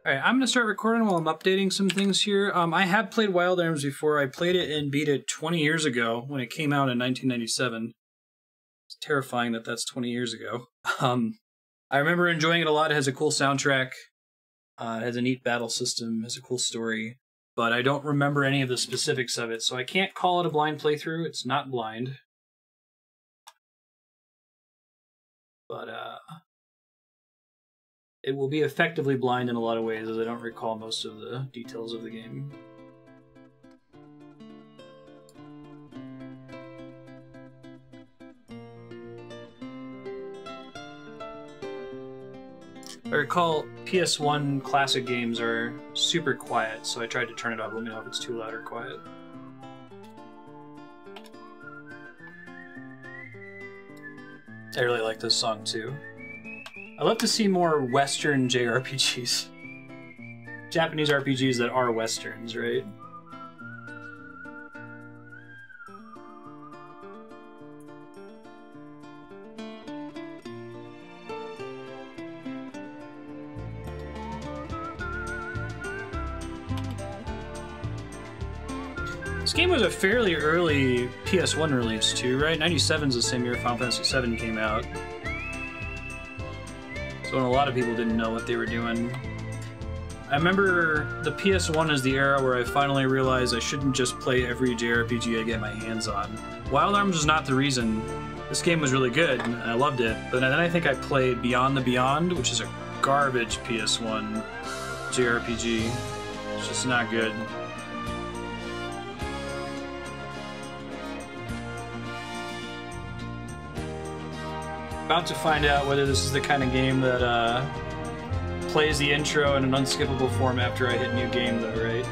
Alright, I'm going to start recording while I'm updating some things here. I have played Wild Arms before. I played it and beat it 20 years ago when it came out in 1997. It's terrifying that that's 20 years ago. I remember enjoying it a lot. It has a cool soundtrack. It has a neat battle system. It has a cool story. But I don't remember any of the specifics of it, so I can't call it a blind playthrough. It's not blind. But, it will be effectively blind in a lot of ways, as I don't recall most of the details of the game. I recall PS1 classic games are super quiet, so I tried to turn it up. Let me know if it's too loud or quiet. I really like this song too. I'd love to see more Western JRPGs. Japanese RPGs that are Westerns, right? This game was a fairly early PS1 release too, right? 97's the same year Final Fantasy VII came out. So a lot of people didn't know what they were doing. I remember the PS1 is the era where I finally realized I shouldn't just play every JRPG I get my hands on. Wild Arms was not the reason. This game was really good, and I loved it. But then I think I played Beyond the Beyond, which is a garbage PS1 JRPG. It's just not good. About to find out whether this is the kind of game that plays the intro in an unskippable form after I hit new game, though, right?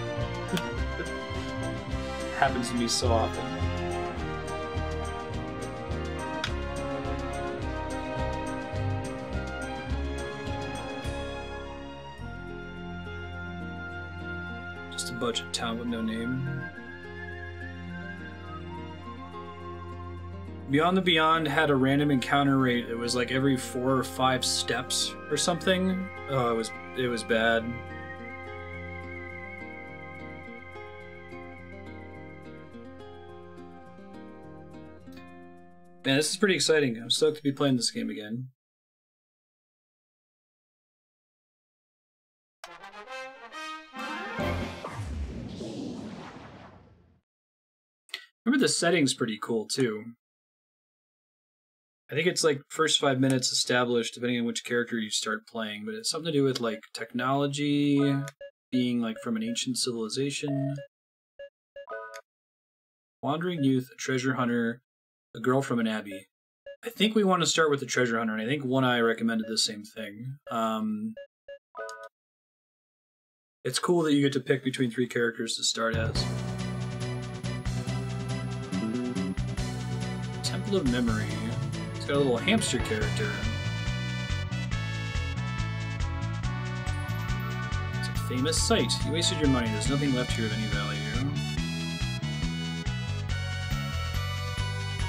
Happens to me so often. Just a budget town with no name. Beyond the Beyond had a random encounter rate. It was like every 4 or 5 steps or something. Oh, it was bad. Man, this is pretty exciting. I'm stoked to be playing this game again. Remember the setting's pretty cool too. I think it's like first 5 minutes established, depending on which character you start playing, but it's something to do with like technology, being like from an ancient civilization. Wandering youth, a treasure hunter, a girl from an abbey. I think we want to start with the treasure hunter, and I think One Eye recommended the same thing. It's cool that you get to pick between 3 characters to start as. Temple of Memory. It's got a little hamster character. It's a famous site. You wasted your money. There's nothing left here of any value.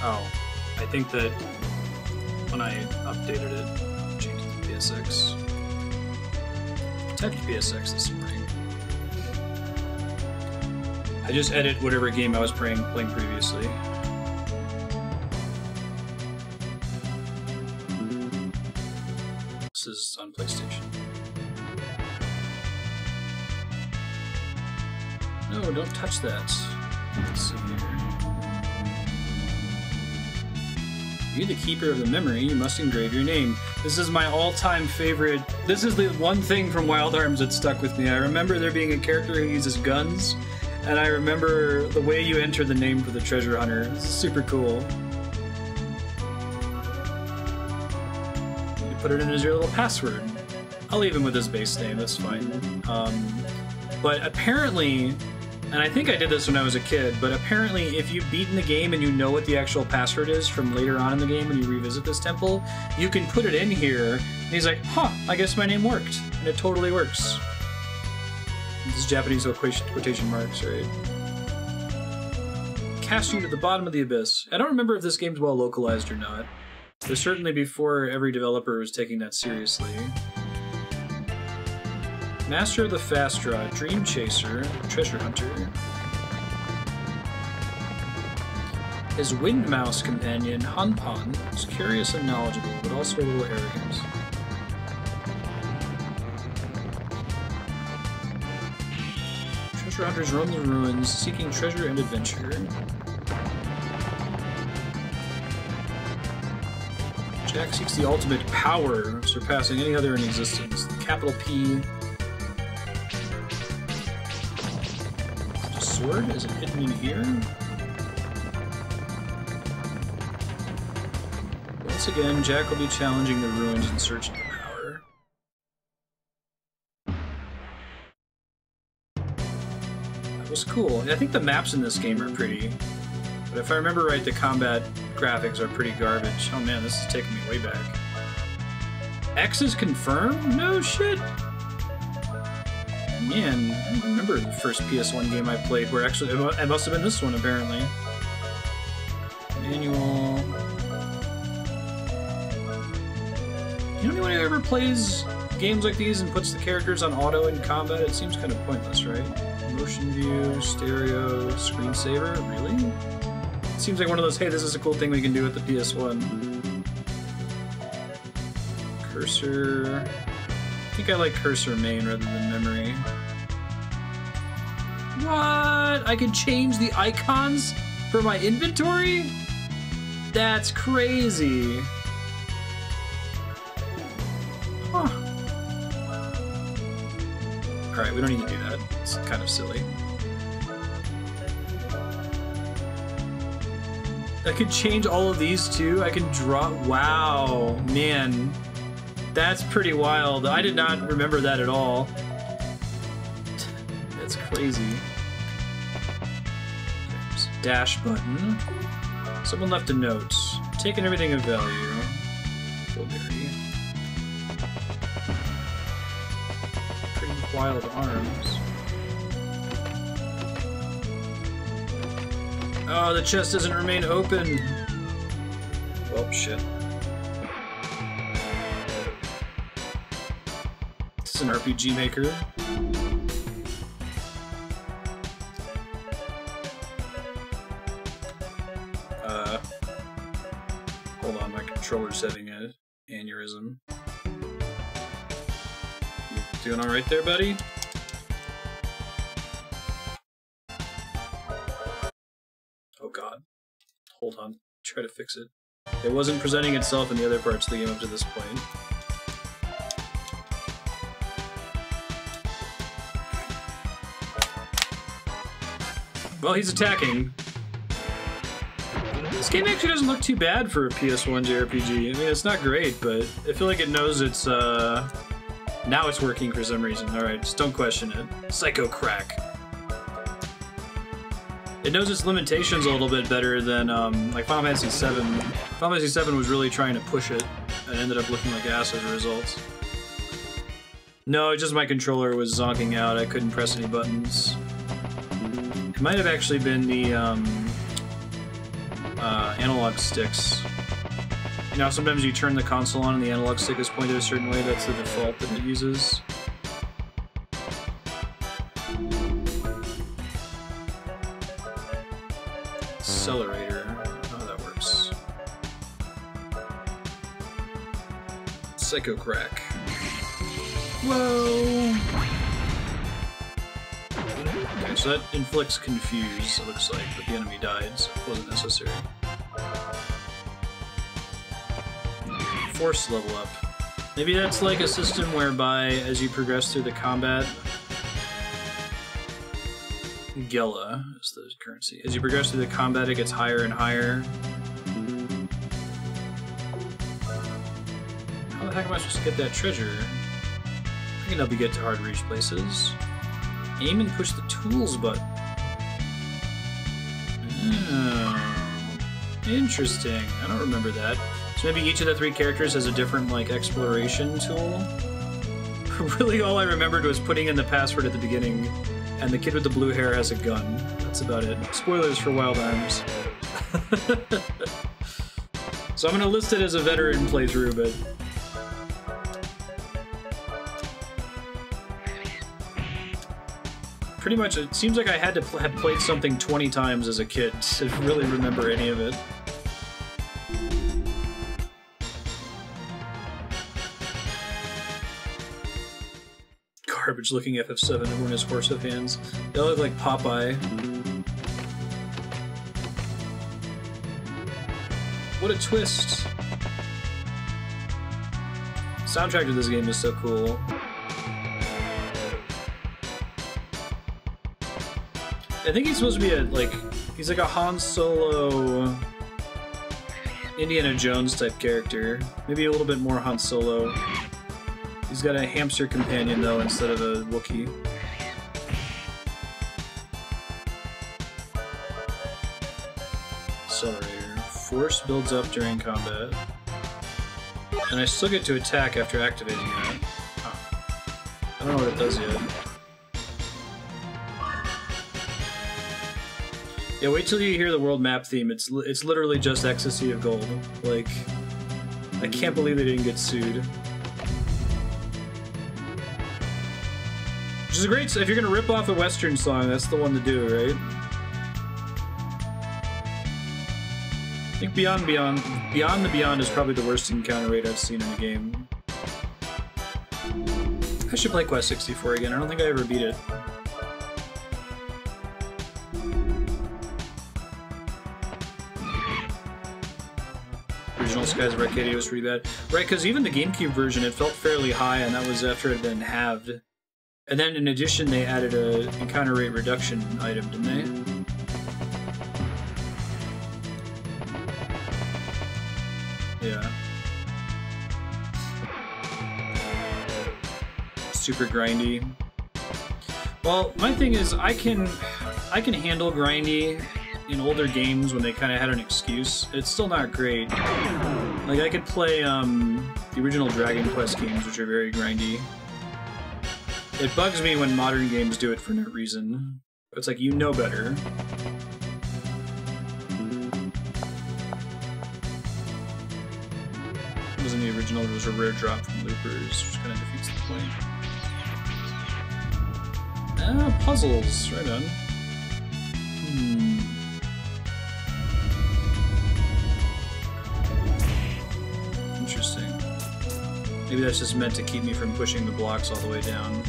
Oh, I think that when I updated it, changed it to PSX. I typed PSX this morning. I just edit whatever game I was playing previously. This is on PlayStation. No, don't touch that. Let's see here. You're the keeper of the memory, you must engrave your name. This is my all-time favorite. This is the one thing from Wild Arms that stuck with me. I remember there being a character who uses guns, and I remember the way you enter the name for the treasure hunter. This is super cool. Put it in as your little password. I'll leave him with his base name, that's fine. But apparently, and I think I did this when I was a kid, but apparently if you've beaten the game and you know what the actual password is from later on in the game when you revisit this temple, you can put it in here, and he's like, huh, I guess my name worked. And it totally works. This is Japanese quotation marks, right? Cast you to the bottom of the abyss. I don't remember if this game's well localized or not. But certainly before every developer was taking that seriously. Master of the Fast Draw, Dream Chaser, Treasure Hunter. His Wind Mouse companion, Hanpan, is curious and knowledgeable, but also a little arrogant. Treasure hunters roam the ruins, seeking treasure and adventure. Jack seeks the ultimate power, surpassing any other in existence. The capital P. Sword? Is it hidden in here? Once again, Jack will be challenging the ruins in search of the power. That was cool. I think the maps in this game are pretty. But if I remember right, the combat graphics are pretty garbage. Oh man, this is taking me way back. X is confirmed? No shit! Man, I don't remember the first PS1 game I played where actually... It must have been this one, apparently. Manual... You know anyone who ever plays games like these and puts the characters on auto in combat? It seems kind of pointless, right? Motion view, stereo, screensaver? Really? It seems like one of those, hey, this is a cool thing we can do with the PS1. Cursor... I think I like cursor main rather than memory. What? I can change the icons for my inventory? That's crazy. Huh. Alright, we don't need to do that. It's kind of silly. I could change all of these too. I can draw. Wow, man. That's pretty wild. I did not remember that at all. That's crazy. There's a dash button. Someone left a note. Taking everything of value. Blueberry. Pretty wild arms. Oh, the chest doesn't remain open. Well, shit. This is an RPG maker. Hold on, my controller's having an aneurysm. You doing alright there, buddy? Oh god. Hold on. Try to fix it. It wasn't presenting itself in the other parts of the game up to this point. Well, he's attacking. This game actually doesn't look too bad for a PS1 JRPG. I mean, it's not great, but I feel like it knows it's, now it's working for some reason. Alright, just don't question it. Psycho Crack. It knows its limitations a little bit better than, like Final Fantasy VII. Final Fantasy VII was really trying to push it, and ended up looking like ass as a result. No, just my controller was zonking out. I couldn't press any buttons. It might have actually been the, analog sticks. You know, sometimes you turn the console on and the analog stick is pointed a certain way. That's the default that it uses. Accelerator. Oh, that works. Psycho Crack. Whoa! Okay, so that inflicts confuse, it looks like, but the enemy died, so it wasn't necessary. Force level up. Maybe that's like a system whereby, as you progress through the combat... Gela is the currency. As you progress through the combat, it gets higher and higher. How the heck am I supposed to get that treasure? I can help you get to hard-to-reach places. Aim and push the tools button. Oh, interesting. I don't remember that. So maybe each of the 3 characters has a different, like, exploration tool? Really, all I remembered was putting in the password at the beginning, and the kid with the blue hair has a gun. That's about it. Spoilers for Wild Arms. So I'm gonna list it as a veteran playthrough, but... pretty much, it seems like I had to have played something 20 times as a kid to really remember any of it. Garbage looking FF7, everyone has horse hoof hands. They all look like Popeye. What a twist! Soundtrack to this game is so cool. I think he's supposed to be he's like a Han Solo, Indiana Jones type character. Maybe a little bit more Han Solo. He's got a hamster companion though instead of a Wookiee. Accelerator. Force builds up during combat. And I still get to attack after activating that. Huh. I don't know what it does yet. Yeah, wait till you hear the world map theme. It's literally just Ecstasy of Gold. Like, I can't believe they didn't get sued. Which is a great... If you're gonna rip off a Western song, that's the one to do, right? I think Beyond the Beyond is probably the worst encounter rate I've seen in a game. I should play Quest 64 again. I don't think I ever beat it. Original Skies of Arcadia was pretty bad. Right, because even the GameCube version, it felt fairly high, and that was after it had been halved. And then in addition, they added a encounter rate reduction item, didn't they? Yeah. Super grindy. Well, my thing is, I can handle grindy in older games when they kind of had an excuse. It's still not great. Like, I could play the original Dragon Quest games, which are very grindy. It bugs me when modern games do it for no reason. It's like, you know better. It wasn't the original, it was a rare drop from Loopers, which kind of defeats the point. Ah, puzzles, right on. Interesting. Maybe that's just meant to keep me from pushing the blocks all the way down.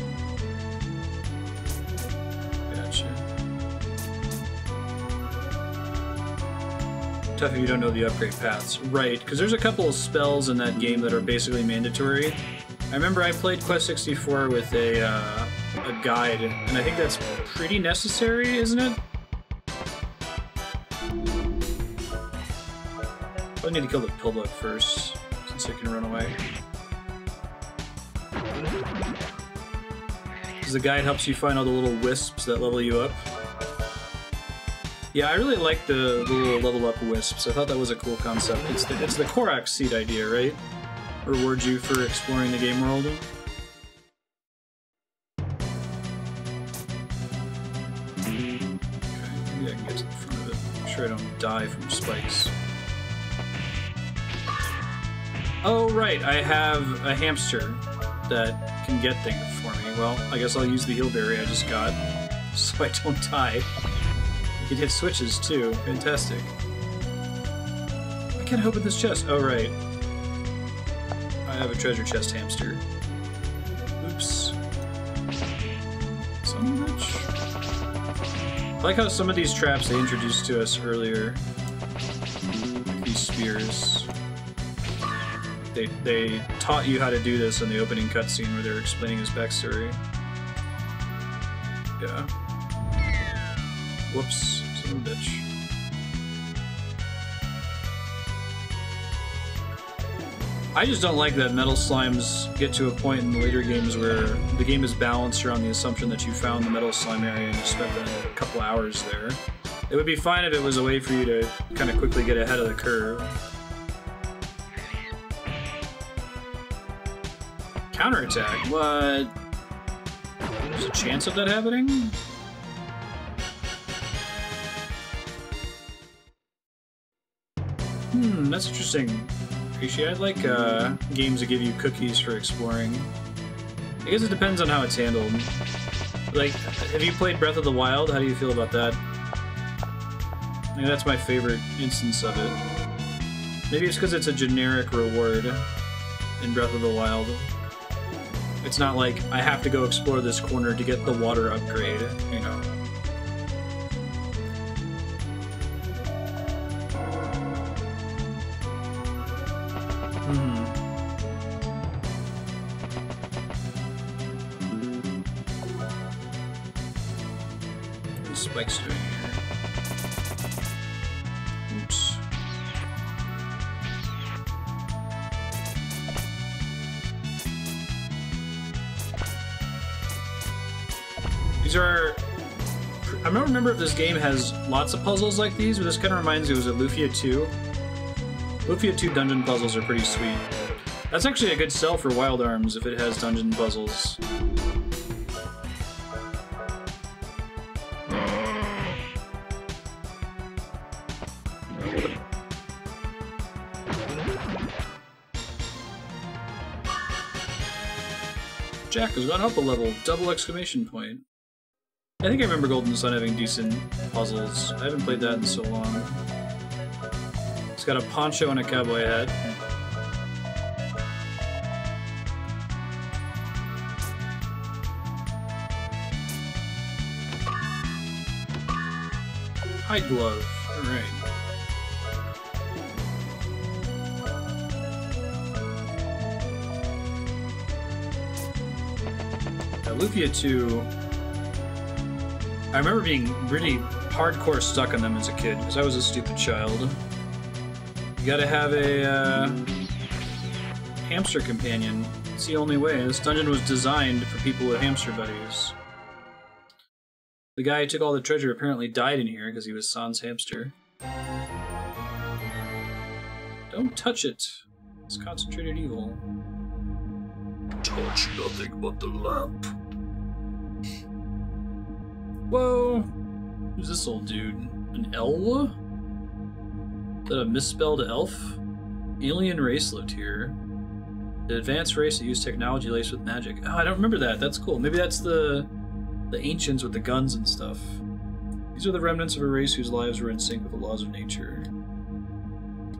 Gotcha. Tough if you don't know the upgrade paths. Right, because there's a couple of spells in that game that are basically mandatory. I remember I played Quest 64 with a guide, and I think that's pretty necessary, isn't it? I need to kill the pillbug first, since it can run away. Because the guide helps you find all the little wisps that level you up. Yeah, I really like the little level up wisps. I thought that was a cool concept. It's the Korak seed idea, right? Reward you for exploring the game world. Okay, maybe I can get to the front of it. Make sure I don't die from spikes. Oh, right, I have a hamster that can get things for me. Well, I guess I'll use the heal berry I just got, so I don't die. You can hit switches, too. Fantastic. I can't open this chest. Oh, right. I have a treasure chest hamster. Oops. Son of a bitch. I like how some of these traps they introduced to us earlier, like these spears. They taught you how to do this in the opening cutscene where they're explaining his backstory. Yeah. Whoops, son of a bitch. I just don't like that metal slimes get to a point in the later games where the game is balanced around the assumption that you found the metal slime area and you spent a couple hours there. It would be fine if it was a way for you to kind of quickly get ahead of the curve. Counterattack? What? There's a chance of that happening? That's interesting. Rishi, I'd like games that give you cookies for exploring. I guess it depends on how it's handled. Like, have you played Breath of the Wild? How do you feel about that? I mean, that's my favorite instance of it. Maybe it's because it's a generic reward in Breath of the Wild. It's not like, I have to go explore this corner to get the water upgrade, you know. Spikes doing here. Oops. These are... I don't remember if this game has lots of puzzles like these, but this kind of reminds me, was it Lufia 2? Lufia 2 dungeon puzzles are pretty sweet. That's actually a good sell for Wild Arms if it has dungeon puzzles. Jack has gone up a level, double exclamation point. I think I remember Golden Sun having decent puzzles. I haven't played that in so long. It's got a poncho and a cowboy hat. Hide glove, alright. Lufia 2, I remember being really hardcore stuck on them as a kid, because I was a stupid child. You gotta have a hamster companion. It's the only way. This dungeon was designed for people with hamster buddies. The guy who took all the treasure apparently died in here because he was Sans hamster. Don't touch it. It's concentrated evil. Touch nothing but the lamp. Whoa! Who's this old dude? An elf? Is that a misspelled elf? Alien race lived here. The advanced race that used technology laced with magic. Oh, I don't remember that. That's cool. Maybe that's the ancients with the guns and stuff. These are the remnants of a race whose lives were in sync with the laws of nature.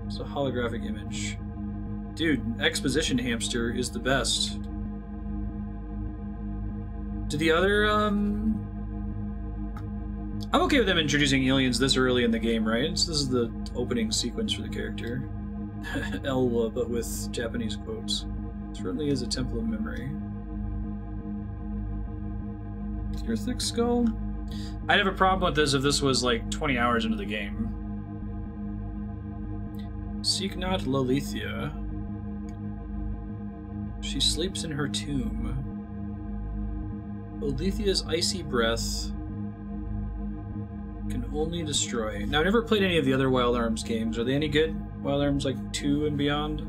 It's a holographic image. Dude, exposition hamster is the best. Do the other, I'm okay with them introducing aliens this early in the game, right? So this is the opening sequence for the character. Elwa, but with Japanese quotes. Certainly is a temple of memory. Your thick skull? I'd have a problem with this if this was like 20 hours into the game. Seek not Lolithia. She sleeps in her tomb. Lolithia's icy breath can only destroy. Now, I've never played any of the other Wild Arms games. Are they any good? Wild Arms like 2 and beyond?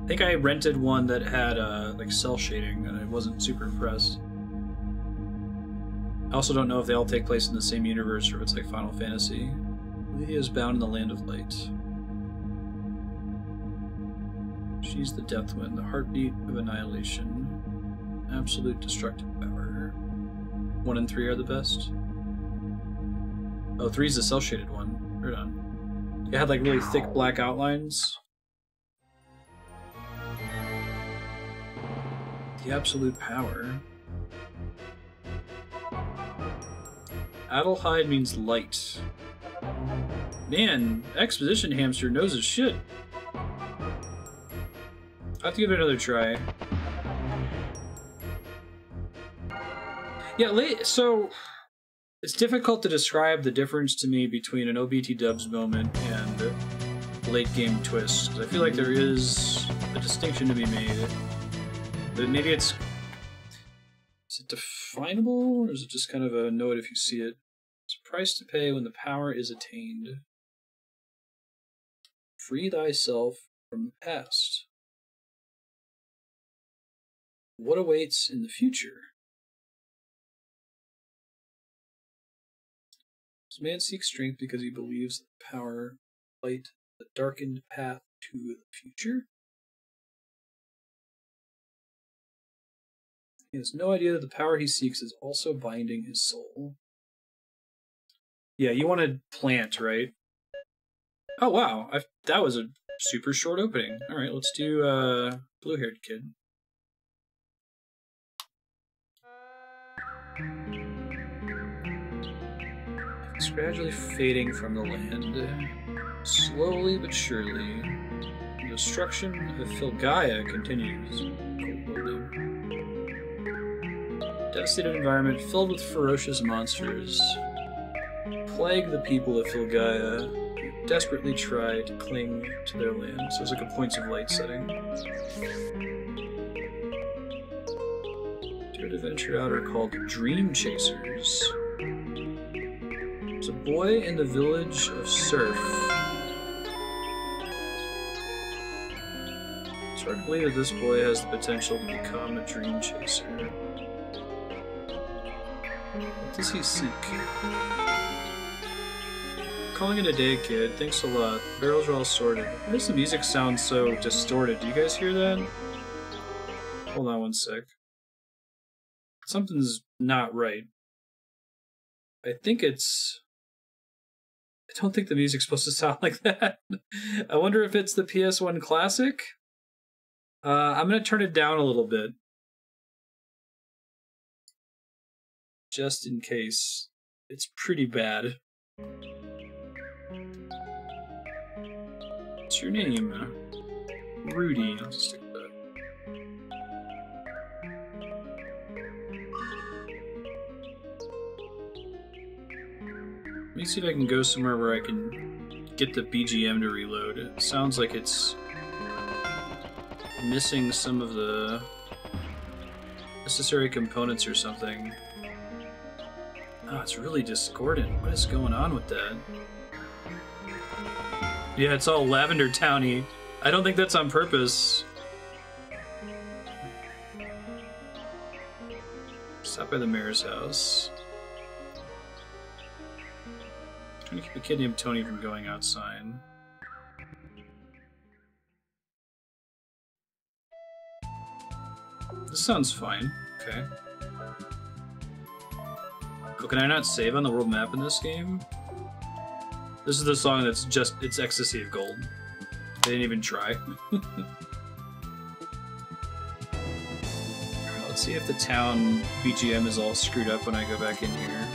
I think I rented one that had like cell shading, and I wasn't super impressed. I also don't know if they all take place in the same universe or if it's like Final Fantasy. Lolithia is bound in the land of light. She's the Deathwind, the heartbeat of annihilation. Absolute destructive power. 1 and 3 are the best. Oh, 3's the cel-shaded one. Right on. It had like really thick black outlines. The absolute power. Adelheid means light. Man, Exposition Hamster knows his shit. I have to give it another try. Yeah, so it's difficult to describe the difference to me between an OBT Dubs moment and a late game twist, because I feel like there is a distinction to be made. But maybe is it definable, or is it just kind of a know it if you see it? It's a price to pay when the power is attained. Free thyself from the past. What awaits in the future? This man seeks strength because he believes that power light the darkened path to the future. He has no idea that the power he seeks is also binding his soul. Yeah, you want to plant, right? Oh, wow. That was a super short opening. All right, let's do blue-haired kid. It's gradually fading from the land. Slowly but surely, the destruction of Filgaia continues. Devastated environment filled with ferocious monsters plague the people of Filgaia, who desperately try to cling to their land. So it's like a points of light setting. Two adventure out are called Dream Chasers. There's a boy in the village of Surf. It's hard to believe that this boy has the potential to become a dream chaser. What does he seek? Calling it a day, kid. Thanks a lot. The barrels are all sorted. Why does the music sound so distorted? Do you guys hear that? Hold on one sec. Something's not right. I think it's... I don't think the music's supposed to sound like that. I wonder if it's the PS1 Classic? I'm going to turn it down a little bit. Just in case. It's pretty bad. What's your name? Rudy. I'll just stick with that. Let me see if I can go somewhere where I can get the BGM to reload. It sounds like it's missing some of the necessary components or something. Oh, it's really discordant. What is going on with that? Yeah, it's all Lavender Towny. I don't think that's on purpose. Stop by the mayor's house. Trying to keep a kid named Tony from going outside. This sounds fine. Okay. Oh, can I not save on the world map in this game? This is the song that's just, it's Ecstasy of Gold. They didn't even try. Let's see if the town BGM is all screwed up when I go back in here.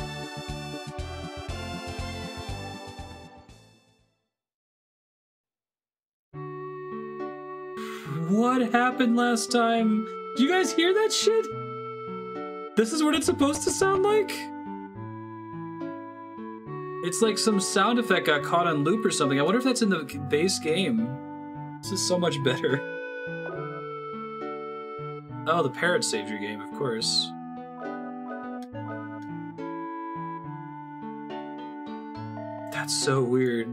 What happened last time? Did you guys hear that shit? This is what it's supposed to sound like? It's like some sound effect got caught on loop or something. I wonder if that's in the base game. This is so much better. Oh, the parrot saved your game, of course. That's so weird.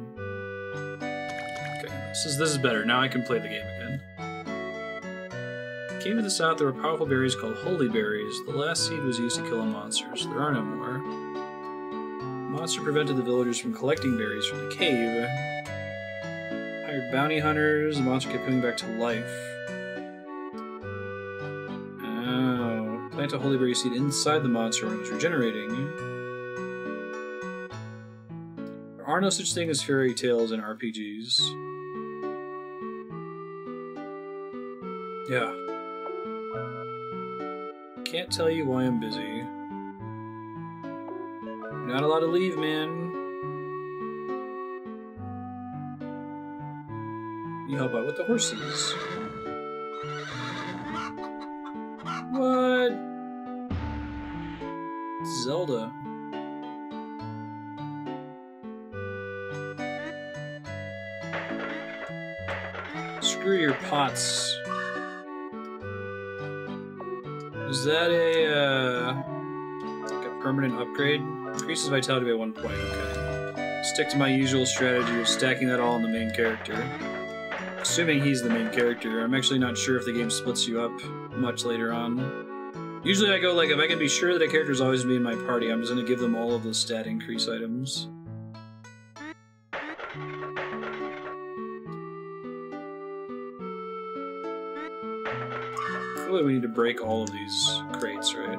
Okay, this is better. Now I can play the game again. Came to the south, there were powerful berries called holy berries. The last seed was used to kill monsters. There are no more. The monster prevented the villagers from collecting berries from the cave. Hired bounty hunters. The monster kept coming back to life. Oh. Plant a holy berry seed inside the monster when it's regenerating. There are no such thing as fairy tales in RPGs. Yeah. Can't tell you why I'm busy. Not allowed to leave, man. You help out with the horses. What? Zelda. Screw your pots. Is that like a permanent upgrade? Increases vitality by 1 point, okay. Stick to my usual strategy of stacking that all on the main character. Assuming he's the main character. I'm actually not sure if the game splits you up much later on. Usually I go like, if I can be sure that a character's always going to be in my party, I'm just going to give them all of the stat increase items. Probably we need to break all of these crates, right?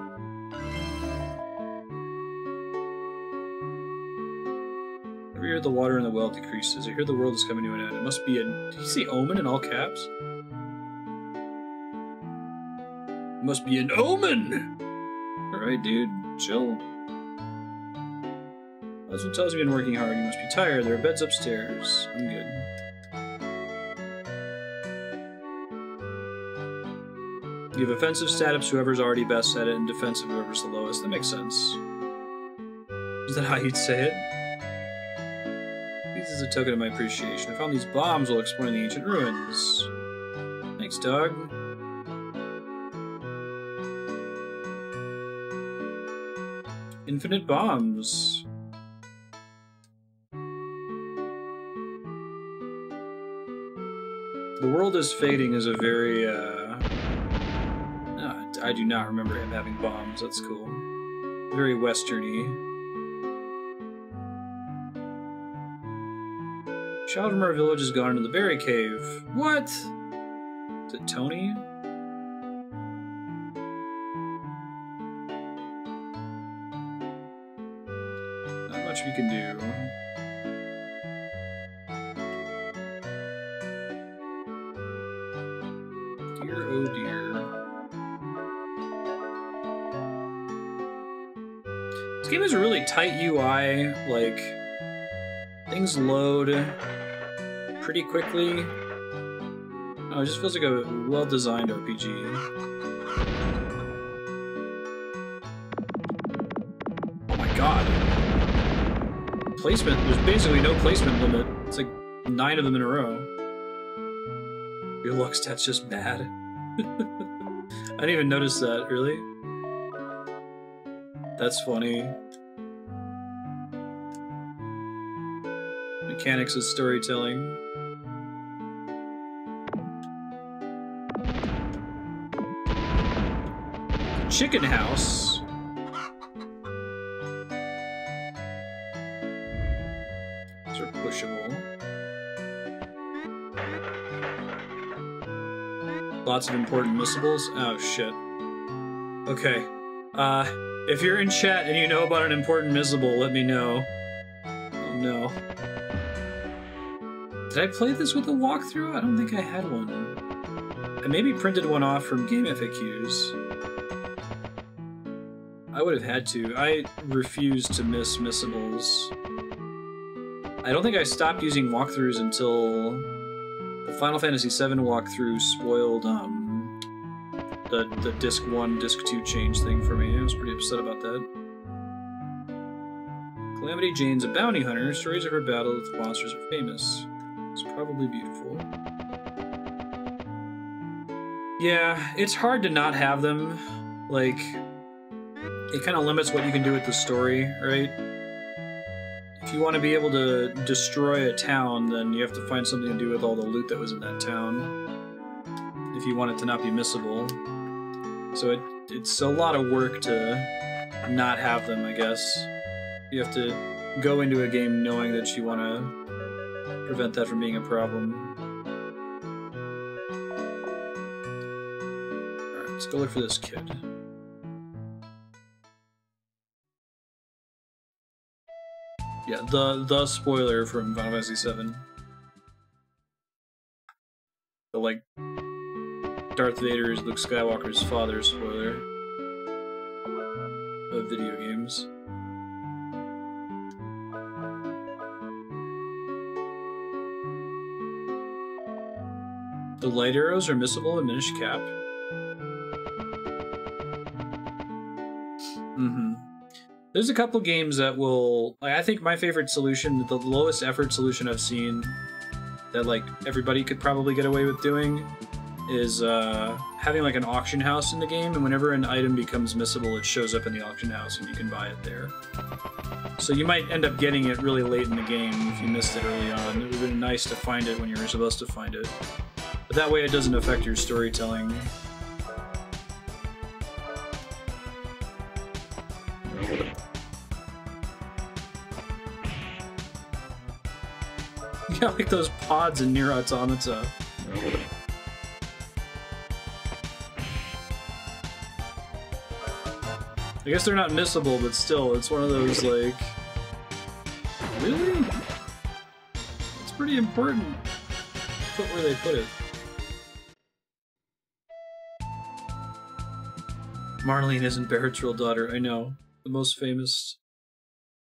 Every year the water in the well decreases. I hear the world is coming to an end. It must be a... Did you see omen in all caps? It must be an omen! Alright, dude. Chill. Husband tells me you've been working hard. You must be tired. There are beds upstairs. I'm good. You have offensive status, whoever's already best at it, and defensive, whoever's the lowest. That makes sense. Is that how you'd say it? This is a token of my appreciation. I found these bombs while exploring the ancient ruins. Thanks, dog. Infinite bombs. The world is fading is a very, I do not remember him having bombs. That's cool. Very westerny. Child from our village has gone into the berry cave. What? Is it Tony? Not much we can do. Dear, oh dear. This game has a really tight UI, like, things load pretty quickly. Oh, it just feels like a well-designed RPG. Oh my god. Placement, there's basically no placement limit. It's like 9 of them in a row. Your luck stat's just bad. I didn't even notice that, really. That's funny. Mechanics of storytelling. Chicken house. These are pushable. Lots of important missables. Oh shit. Okay. If you're in chat and you know about an important missable, let me know. Oh no. Did I play this with a walkthrough? I don't think I had one. I maybe printed one off from Game FAQs. I would have had to. I refuse to miss missables. I don't think I stopped using walkthroughs until the Final Fantasy VII walkthrough spoiled the Disc 1, Disc 2 change thing for me. I was pretty upset about that. Calamity Jane's a bounty hunter. Stories of her battle with monsters are famous. It's probably beautiful. Yeah, it's hard to not have them. Like, it kind of limits what you can do with the story, right? If you want to be able to destroy a town, then you have to find something to do with all the loot that was in that town. If you want it to not be missable. So it's a lot of work to not have them, I guess. You have to go into a game knowing that you want to prevent that from being a problem. Alright, let's go look for this kid. Yeah, the spoiler from Final Fantasy VII. The, like, Darth Vader is Luke Skywalker's father spoiler of video games. The light arrows are missable at Minish Cap. There's a couple games that will... Like, I think my favorite solution, the lowest effort solution I've seen that, like, everybody could probably get away with doing is having, like, an auction house in the game, and whenever an item becomes missable, it shows up in the auction house and you can buy it there. So you might end up getting it really late in the game if you missed it early on. It would have been nice to find it when you were supposed to find it. But that way it doesn't affect your storytelling. Yeah, like those pods in Nier Automata. I guess they're not missable, but still, it's one of those, like... Really? It's pretty important. Put where they put it. Marlene isn't Barrett's real daughter, I know. The most famous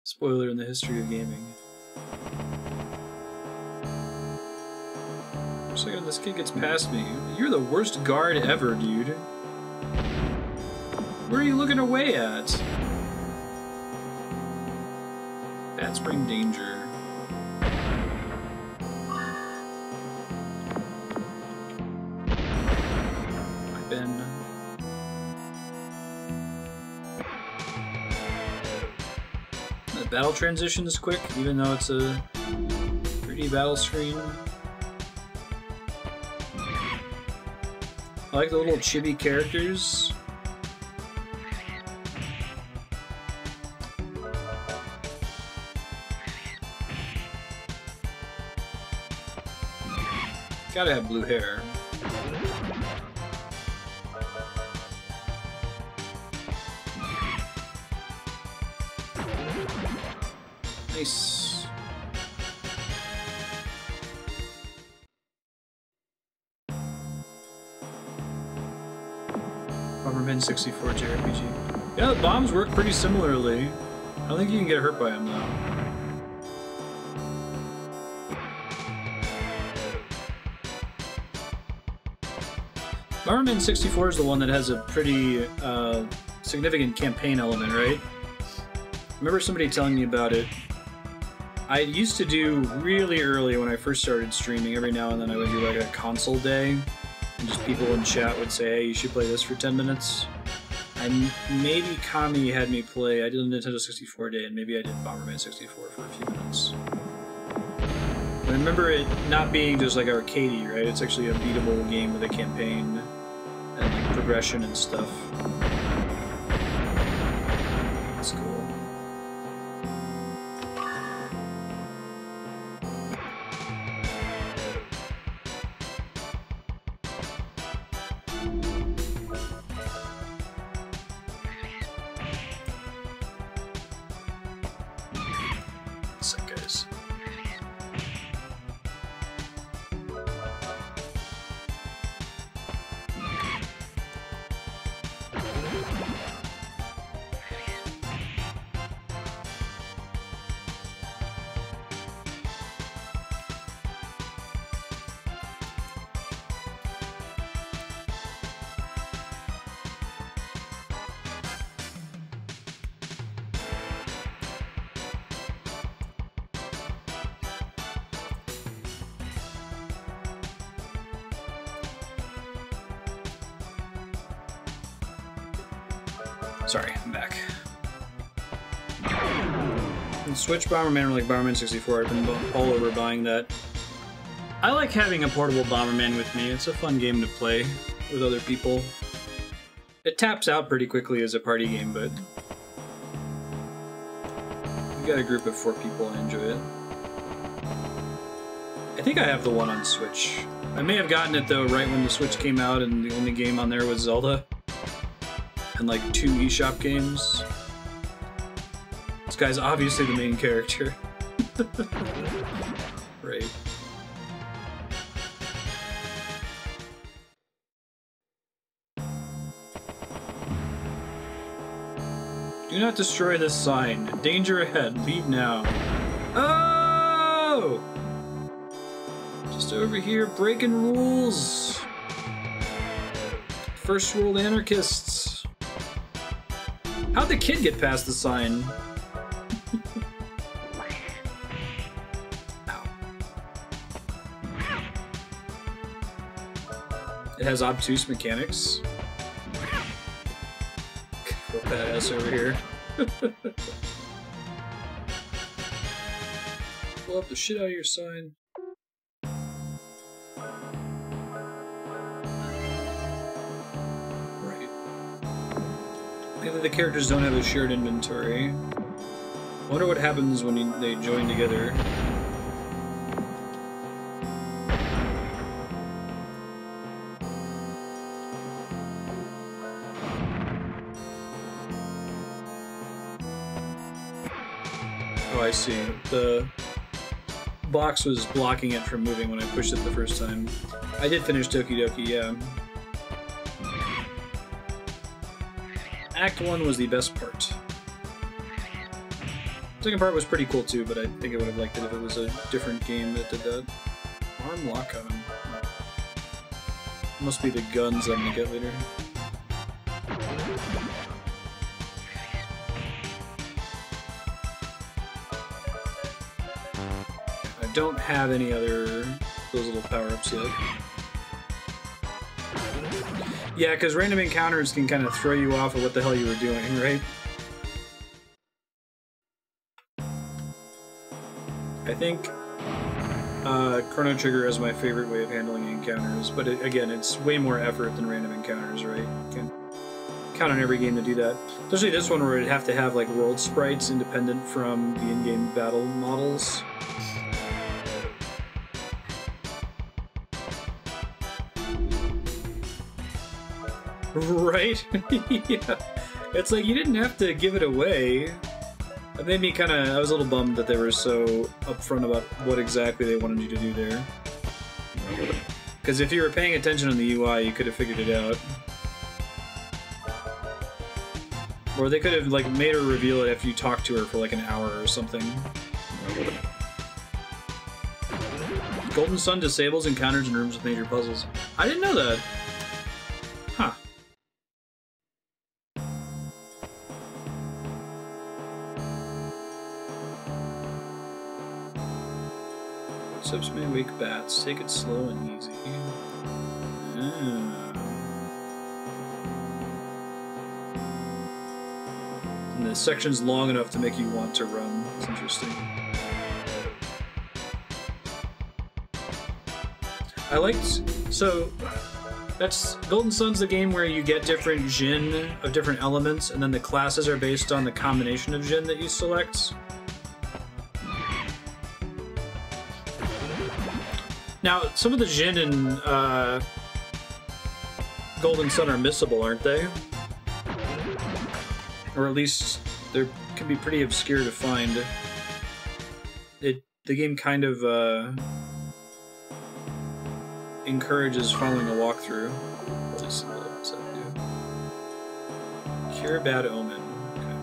spoiler in the history of gaming. For a second, this kid gets past me. You're the worst guard ever, dude. Where are you looking away at? Bad Spring Danger. I've been... The battle transition is quick, even though it's a 3D battle screen. I like the little chibi characters. Gotta have blue hair. Nice. Bomberman 64 JRPG. Yeah, the bombs work pretty similarly. I don't think you can get hurt by them though. Bomberman 64 is the one that has a pretty significant campaign element, right? I remember somebody telling me about it. I used to do really early when I first started streaming, every now and then I would do like a console day, and just people in chat would say, hey, you should play this for 10 minutes. Maybe Kami had me play, I did a Nintendo 64 day, and maybe I did Bomberman 64 for a few minutes. But I remember it not being just like arcadey, right? It's actually a beatable game with a campaign and like progression and stuff. That's cool. What's up, guys? Sorry, I'm back. And Switch Bomberman or like Bomberman 64, I've been all over buying that. I like having a portable Bomberman with me. It's a fun game to play with other people. It taps out pretty quickly as a party game, but you got a group of 4 people, I enjoy it. I think I have the one on Switch. I may have gotten it though right when the Switch came out and the only game on there was Zelda. And like 2 eShop games. This guy's obviously the main character. Right. Do not destroy this sign. Danger ahead. Leave now. Oh! Just over here breaking rules. First world anarchists. How'd the kid get past the sign? Ow. It has obtuse mechanics. Real badass over here. Blow up the shit out of your sign. Maybe the characters don't have a shared inventory. I wonder what happens when they join together. Oh, I see. The box was blocking it from moving when I pushed it the first time. I did finish Doki Doki, yeah. Act 1 was the best part. Second part was pretty cool too, but I think I would have liked it if it was a different game that did that. Arm lock on him. Must be the guns I'm gonna get later. I don't have any other those little power-ups yet. Yeah, because random encounters can kind of throw you off of what the hell you were doing, right? I think Chrono Trigger is my favorite way of handling encounters, but again, it's way more effort than random encounters, right? You can count on every game to do that. Especially this one where it'd have to have like world sprites independent from the in-game battle models. Right? Yeah. It's like you didn't have to give it away. It made me kind of... I was a little bummed that they were so upfront about what exactly they wanted you to do there. Because if you were paying attention on the UI, you could have figured it out. Or they could have like made her reveal it after you talked to her for like an hour or something. Golden Sun disables encounters in rooms with major puzzles. I didn't know that. Huh. Footsteps may wake bats. Take it slow and easy. And the section's long enough to make you want to run. It's interesting. I liked... So, that's... Golden Sun's the game where you get different Jin of different elements, and then the classes are based on the combination of Jin that you select. Now, some of the Jin in Golden Sun are missable, aren't they? Or at least they can be pretty obscure to find. The game kind of encourages following a walkthrough. At least some of those that do. Cure Bad Omen. Okay.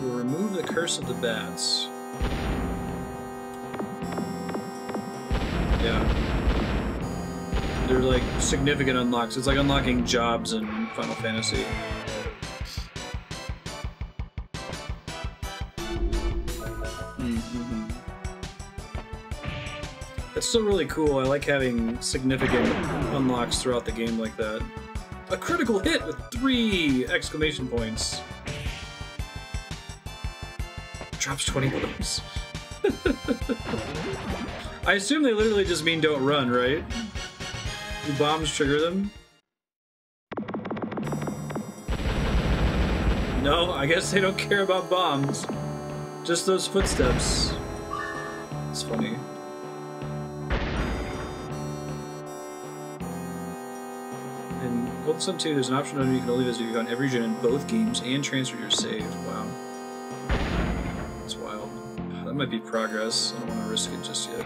We'll remove the Curse of the Bats. Yeah. They're like significant unlocks. It's like unlocking jobs in Final Fantasy. Mm-hmm. That's still really cool. I like having significant unlocks throughout the game like that. A critical hit with 3 exclamation points. Drops 20 bombs. I assume they literally just mean don't run, right? Do bombs trigger them? No, I guess they don't care about bombs. Just those footsteps. It's funny. In Golden Sun 2, there's an option on you can only visit if you found every gen in both games and transfer your save. Wow. That's wild. That might be progress. I don't want to risk it just yet.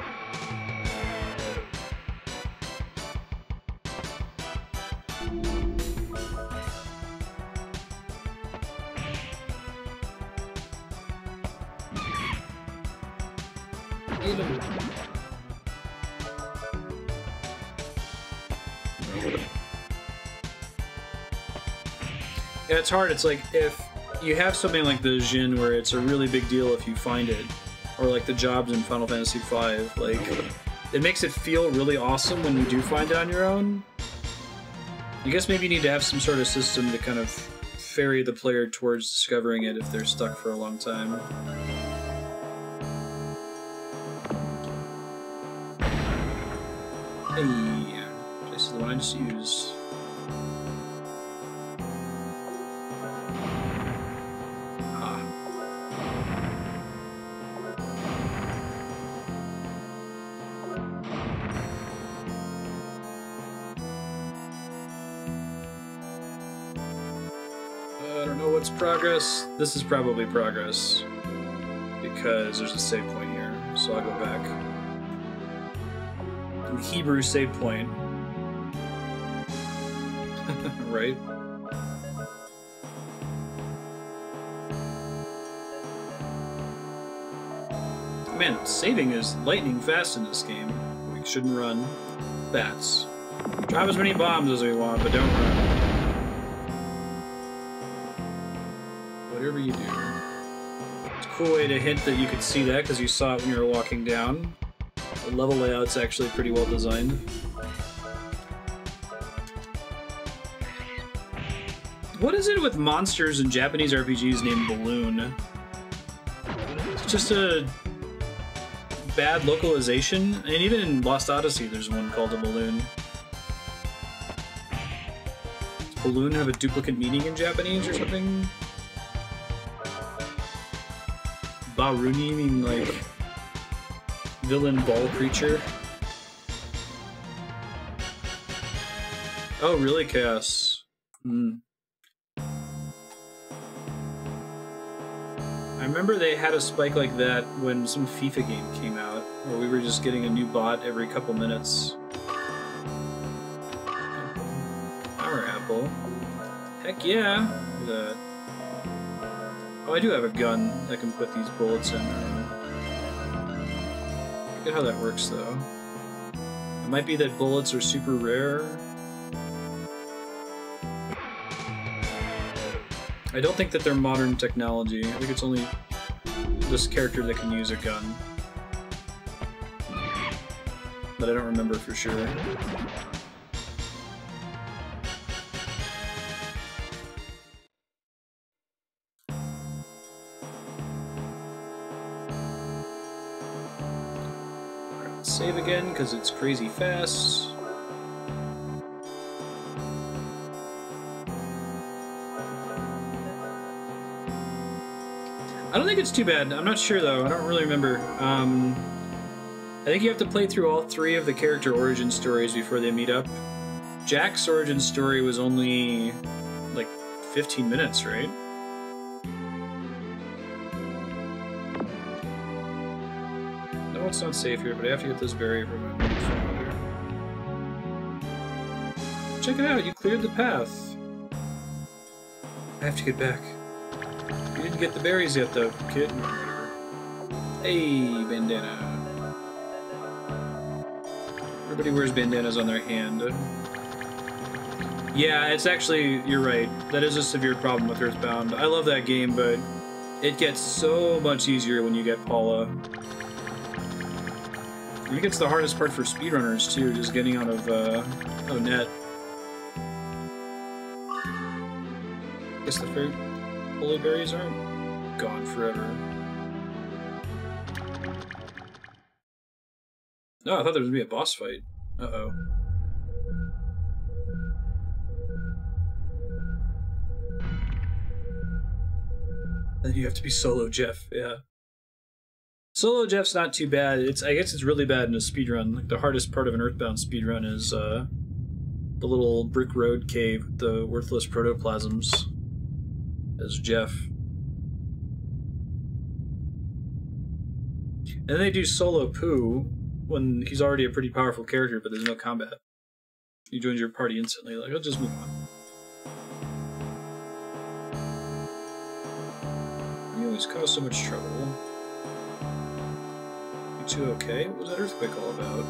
Yeah, it's hard. It's like if you have something like the Jin where it's a really big deal if you find it, or like the jobs in Final Fantasy V, like it makes it feel really awesome when you do find it on your own. I guess maybe you need to have some sort of system to kind of ferry the player towards discovering it if they're stuck for a long time. Hey, this is the one I just used. I don't know what's progress. This is probably progress. because there's a save point here, so I'll go back. The Hebrew save point. Right? Man, saving is lightning fast in this game. We shouldn't run. Bats. Drop as many bombs as we want, but don't run. Whatever you do. It's a cool way to hint that you could see that, because you saw it when you were walking down. The level layout's actually pretty well designed. What is it with monsters in Japanese RPGs named Balloon? It's just a bad localization, and even in Lost Odyssey there's one called a balloon. Does balloon have a duplicate meaning in Japanese or something? Baruni mean like villain ball creature? Oh really, Chaos? I remember they had a spike like that when some FIFA game came out, where we were just getting a new bot every couple minutes. Power apple. Heck yeah! Look at that. Oh, I do have a gun that can put these bullets in. Look at how that works, though. It might be that bullets are super rare. I don't think that they're modern technology. I think it's only this character that can use a gun. But I don't remember for sure. Alright, let's save again, because it's crazy fast. I don't think it's too bad. I'm not sure, though. I don't really remember. I think you have to play through all 3 of the character origin stories before they meet up. Jack's origin story was only, like, 15 minutes, right? No, it's not safe here, but I have to get this berry from my mother. Check it out, you cleared the path. I have to get back. You didn't get the berries yet, though, kid. Hey, bandana. Everybody wears bandanas on their hand. Yeah, it's actually, you're right. That is a severe problem with Earthbound. I love that game, but it gets so much easier when you get Paula. I think it's the hardest part for speedrunners, too, just getting out of net. I guess the fruit. Holy berries aren't gone forever. No, I thought there was going to be a boss fight. Uh-oh. Then you have to be Solo Jeff, yeah. Solo Jeff's not too bad. I guess it's really bad in a speedrun. Like, the hardest part of an Earthbound speedrun is the little brick road cave with the worthless protoplasms as Jeff. And then they do Solo Poo when he's already a pretty powerful character, but there's no combat. He joins your party instantly, like, I'll just move on. You always cause so much trouble. You two okay? What was that earthquake all about?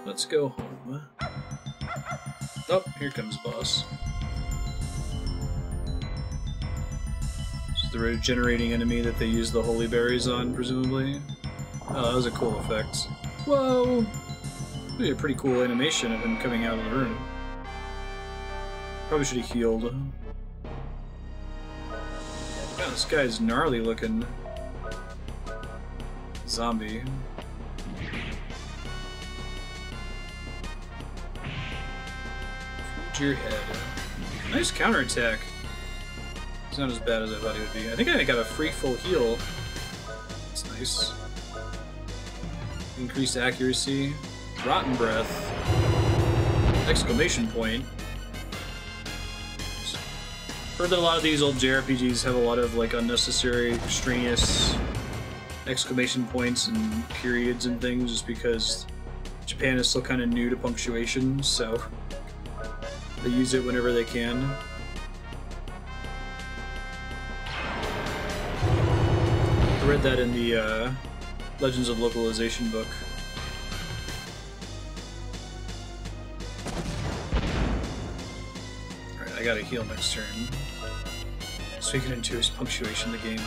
Let's go home. Oh, here comes boss. This is the regenerating enemy that they use the holy berries on, presumably. Oh, that was a cool effect. Whoa! That'd be a pretty cool animation of him coming out of the room. Probably should have healed. God, this guy's gnarly looking. Zombie. To your head. Nice counterattack. It's not as bad as I thought he would be. I think I got a free full heal. That's nice. Increased accuracy. Rotten breath. Heard that a lot of these old JRPGs have a lot of like unnecessary, extraneous exclamation points and periods and things, just because Japan is still kind of new to punctuation, so they use it whenever they can. I read that in the Legends of Localization book. Alright, I gotta heal next turn. So he can induce punctuation in the game.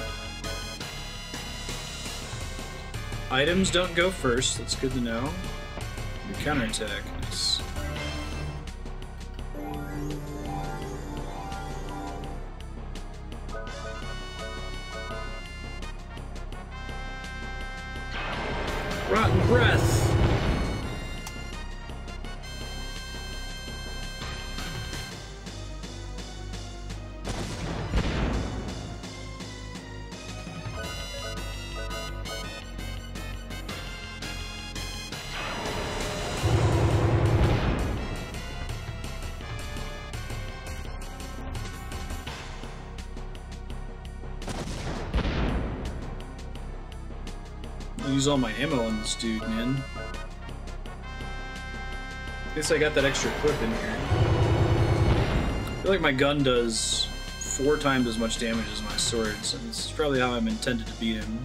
Items don't go first, that's good to know. Your counterattack, nice. Rotten breath! Use all my ammo on this dude, man. At least I got that extra clip in here. I feel like my gun does 4 times as much damage as my swords, and this is probably how I'm intended to beat him.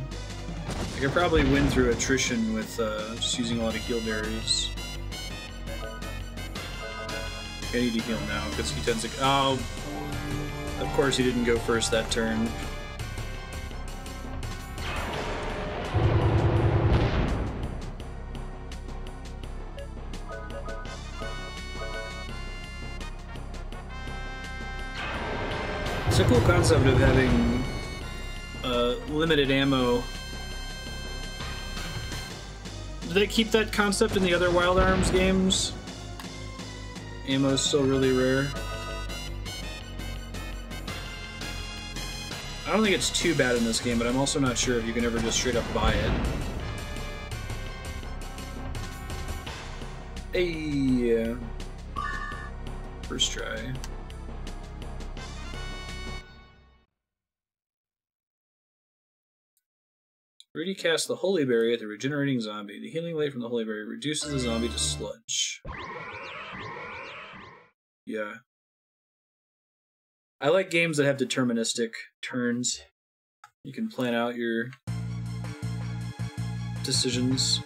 I could probably win through attrition with just using a lot of heal berries. I need to heal now, because he tends to... Oh! Of course he didn't go first that turn. It's a cool concept of having limited ammo. Do they keep that concept in the other Wild Arms games? Ammo is still really rare. I don't think it's too bad in this game, but I'm also not sure if you can ever just straight up buy it. Hey, first try. Rudy casts the Holy Berry at the regenerating zombie. The healing light from the Holy Berry reduces the zombie to sludge. Yeah. I like games that have deterministic turns. You can plan out your decisions.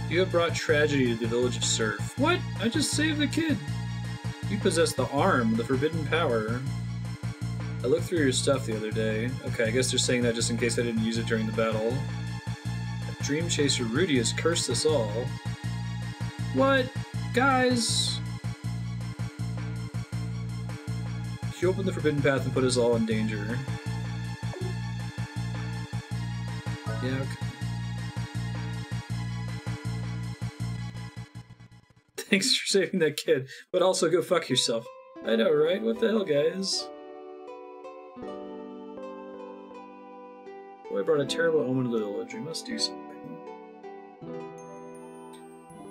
You have brought tragedy to the village of Surf. What? I just saved the kid. You possess the arm, the forbidden power. I looked through your stuff the other day. Okay, I guess they're saying that just in case I didn't use it during the battle. Dream Chaser Rudy has cursed us all. What? Guys! He opened the forbidden path and put us all in danger. Yeah, okay. Thanks for saving that kid, but also go fuck yourself. I know, right? What the hell, guys? Boy brought a terrible omen to the village. We must do something.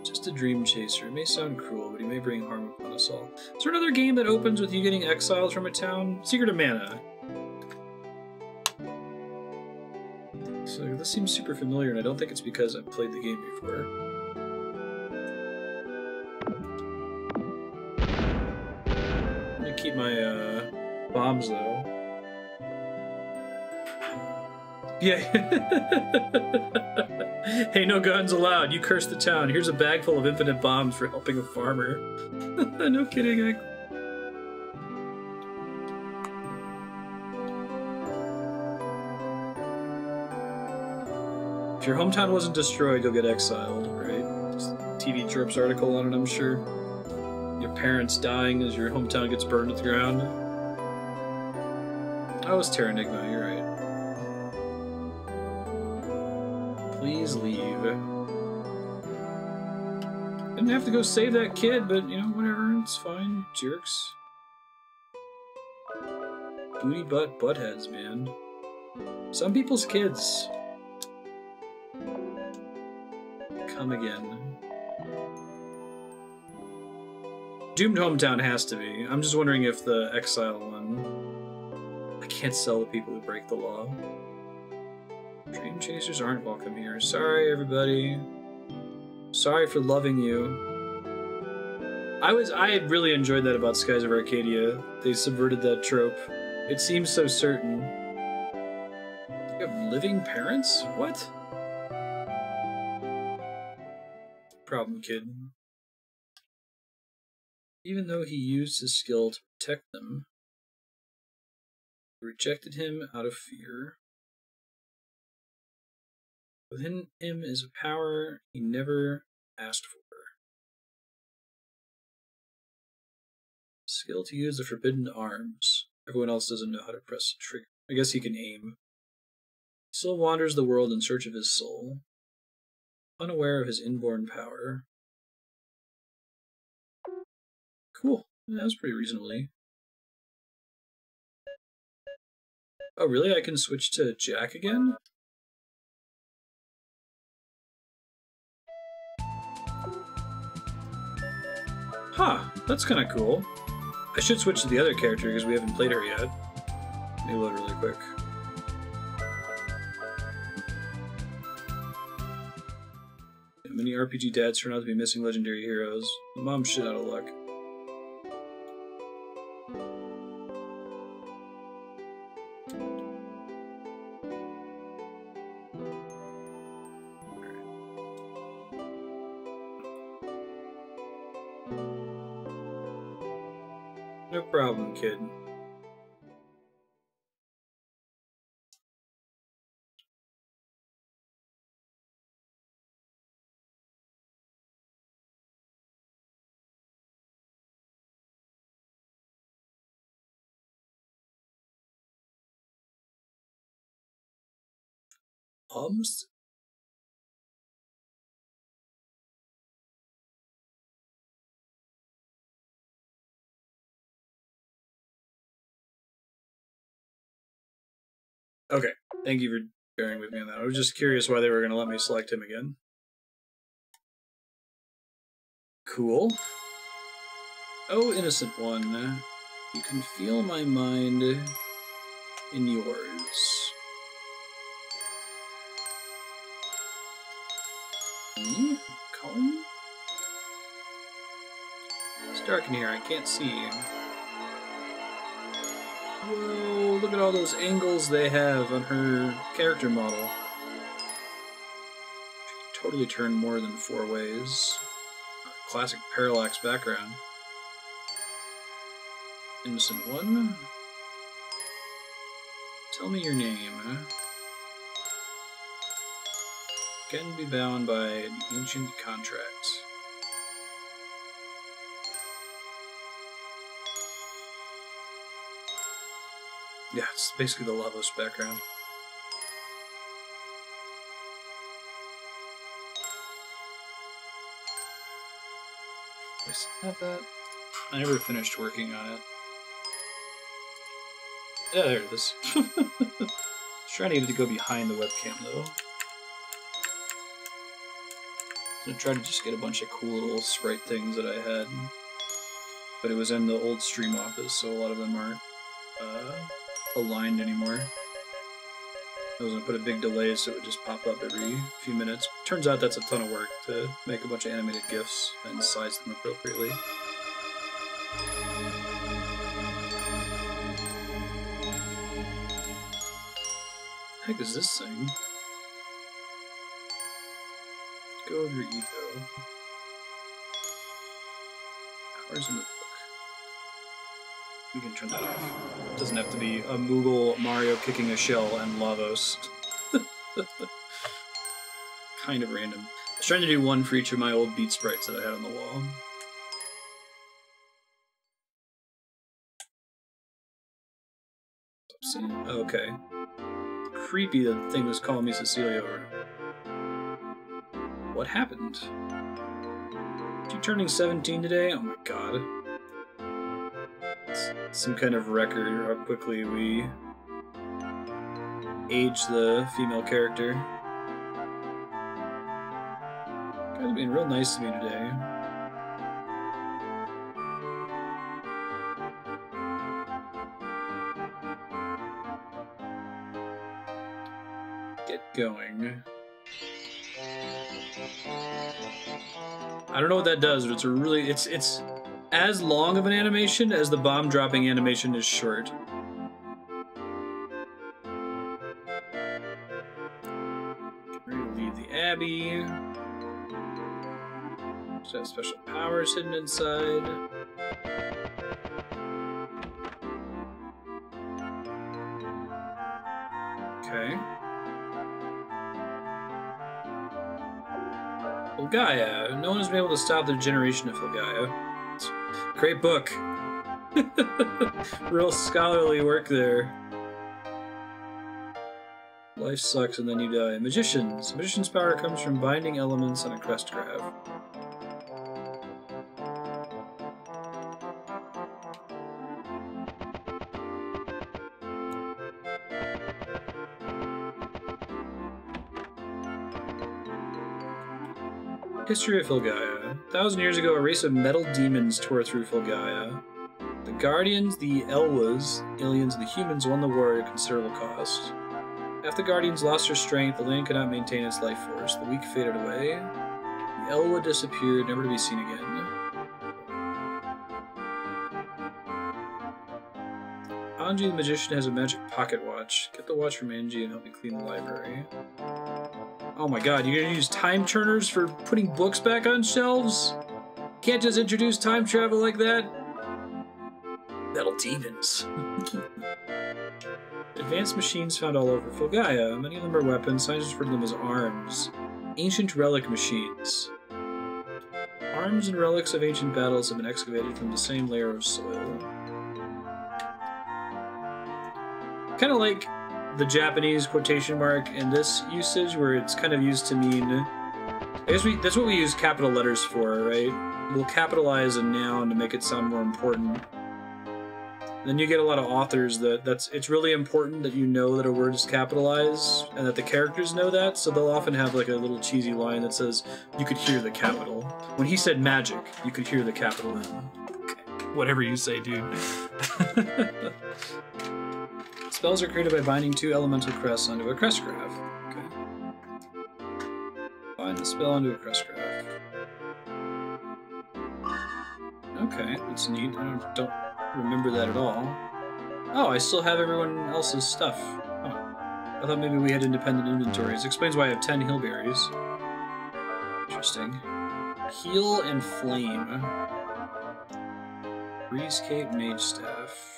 Just a dream chaser. It may sound cruel, but he may bring harm upon us all. Is there another game that opens with you getting exiled from a town? Secret of Mana. So this seems super familiar, and I don't think it's because I've played the game before. I'm gonna keep my bombs though. Yeah. Hey, no guns allowed. You cursed the town. Here's a bag full of infinite bombs for helping a farmer. No kidding. If your hometown wasn't destroyed, you'll get exiled, right? Just TV Tropes article on it, I'm sure. Your parents dying as your hometown gets burned to the ground. Oh, it's Terranigma, you're right. Please leave. Didn't have to go save that kid, but, you know, whatever, it's fine, jerks. Booty butt buttheads, man. Some people's kids. Come again. Doomed Hometown has to be. I'm just wondering if the Exile one I can't sell the people who break the law. Dream chasers aren't welcome here. Sorry, everybody. Sorry for loving you. I had really enjoyed that about Skies of Arcadia. They subverted that trope. It seems so certain. You have living parents? What? Problem kid. Even though he used his skill to protect them, they rejected him out of fear. Within him is a power he never asked for. Skill to use the forbidden arms. Everyone else doesn't know how to press the trigger. I guess he can aim. He still wanders the world in search of his soul, unaware of his inborn power. Cool. That was pretty reasonably. Oh, really? I can switch to Jack again? Huh, that's kind of cool. I should switch to the other character because we haven't played her yet. Let me load really quick. Many RPG dads turn out to be missing legendary heroes. Mom's shit out of luck. No problem, kid. Ums? Okay, thank you for bearing with me on that. I was just curious why they were going to let me select him again. Cool. Oh, innocent one, you can feel my mind in yours. Me? Colin? It's dark in here, I can't see. Whoa, look at all those angles they have on her character model. She can totally turn more than 4 ways. Classic parallax background. Innocent one? Tell me your name. Can be bound by an ancient contract. Yeah, it's basically the Lavos background. I still have that? I never finished working on it. Yeah, there it is. I was trying to get it to go behind the webcam, though. I tried to just get a bunch of cool little sprite things that I had. But it was in the old stream office, so a lot of them aren't aligned anymore. I was going to put a big delay so it would just pop up every few minutes. Turns out that's a ton of work to make a bunch of animated GIFs and size them appropriately. The heck is this thing? Go of your ego. Powers in the book. We can turn that off. It doesn't have to be a Moogle Mario kicking a shell and Lavos. Kind of random. I was trying to do one for each of my old beat sprites that I had on the wall. Okay. Creepy that the thing was calling me Cecilia. What happened? Are you turning 17 today? Oh my god. It's some kind of record how quickly we age the female character. You guys are being real nice to me today. get going. I don't know what that does, but it's a really it's as long of an animation as the bomb dropping animation is short. Ready to leave the Abbey. Just have special powers hidden inside. Okay. Filgaia. No one has been able to stop the generation of Filgaia. It's a great book. Real scholarly work there. Life sucks and then you die. Magicians. Magician's power comes from binding elements on a crest graph. History of Filgaia. 1,000 years ago, a race of metal demons tore through Filgaia. The Guardians, the Elwas, aliens, and the humans won the war at considerable cost. After the Guardians lost their strength, the land could not maintain its life force. The weak faded away. The Elwa disappeared, never to be seen again. Anji the Magician has a magic pocket watch. Get the watch from Anji and help me clean the library. Oh my god, you're gonna use time turners for putting books back on shelves? Can't just introduce time travel like that? Metal demons. Advanced machines found all over Filgaia. Many of them are weapons. Scientists refer to them as arms. Ancient relic machines. Arms and relics of ancient battles have been excavated from the same layer of soil. Kind of like the Japanese quotation mark in this usage, where it's kind of used to mean... I guess that's what we use capital letters for, right? We'll capitalize a noun to make it sound more important. And then you get a lot of authors it's really important that you know that a word is capitalized, and that the characters know that, so they'll often have like a little cheesy line that says, you could hear the capital. When he said magic, you could hear the capital M. Okay. Whatever you say, dude. Spells are created by binding two elemental crests onto a crest graph. Okay. Bind the spell onto a crest graph. Okay, that's neat. I don't remember that at all. Oh, I still have everyone else's stuff. Oh. I thought maybe we had independent inventories. Explains why I have 10 heal berries. Interesting. Heal and Flame. Breeze Cape, Mage Staff.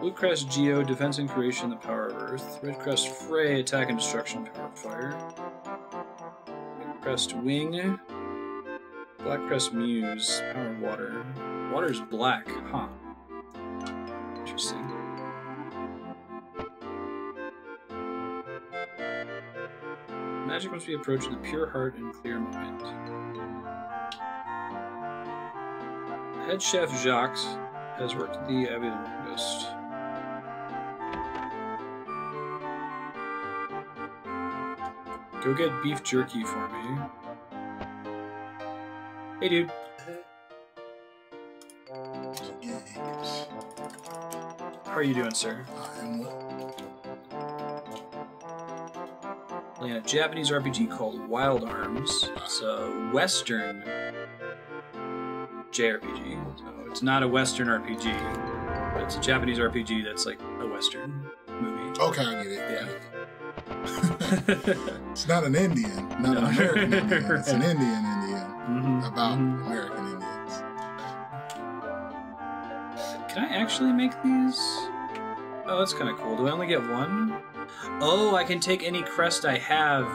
Blue Crest Geo, Defense and Creation, the Power of Earth. Red Crest Frey, Attack and Destruction, Power of Fire. Red Crest Wing. Black Crest Muse, Power of Water. Water's black, huh. Interesting. Magic must be approached with a pure heart and clear mind. Head Chef Jacques has worked at the Abbey the longest. Go get beef jerky for me. Hey, dude. How are you doing, sir? Playing a Japanese RPG called Wild Arms. It's a Western JRPG. So it's not a Western RPG, but it's a Japanese RPG that's like a Western movie. Okay, I get it. Yeah. It's not an Indian, not an American Indian. It's an Indian about American Indians. Can I actually make these? Oh, that's kind of cool. Do I only get one? Oh, I can take any crest I have,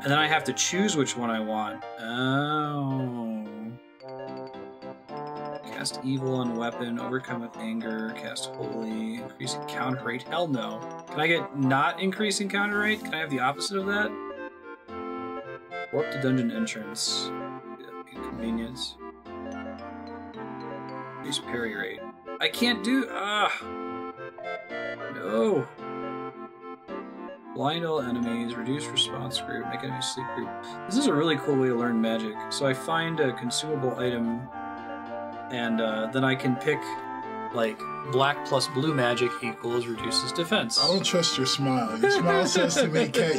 and then I have to choose which one I want. Oh. Cast evil on weapon, overcome with anger, cast holy, increase encounter rate. Hell no. Can I get not increase encounter rate? Can I have the opposite of that? Warp to dungeon entrance. Inconvenience. Increase parry rate. I can't do. No. Blind all enemies, reduce response group, make enemies sleep group. This is a really cool way to learn magic. So I find a consumable item, and then I can pick Like, black plus blue magic equals reduces defense. I don't trust your smile. Your smile says to me, Kate,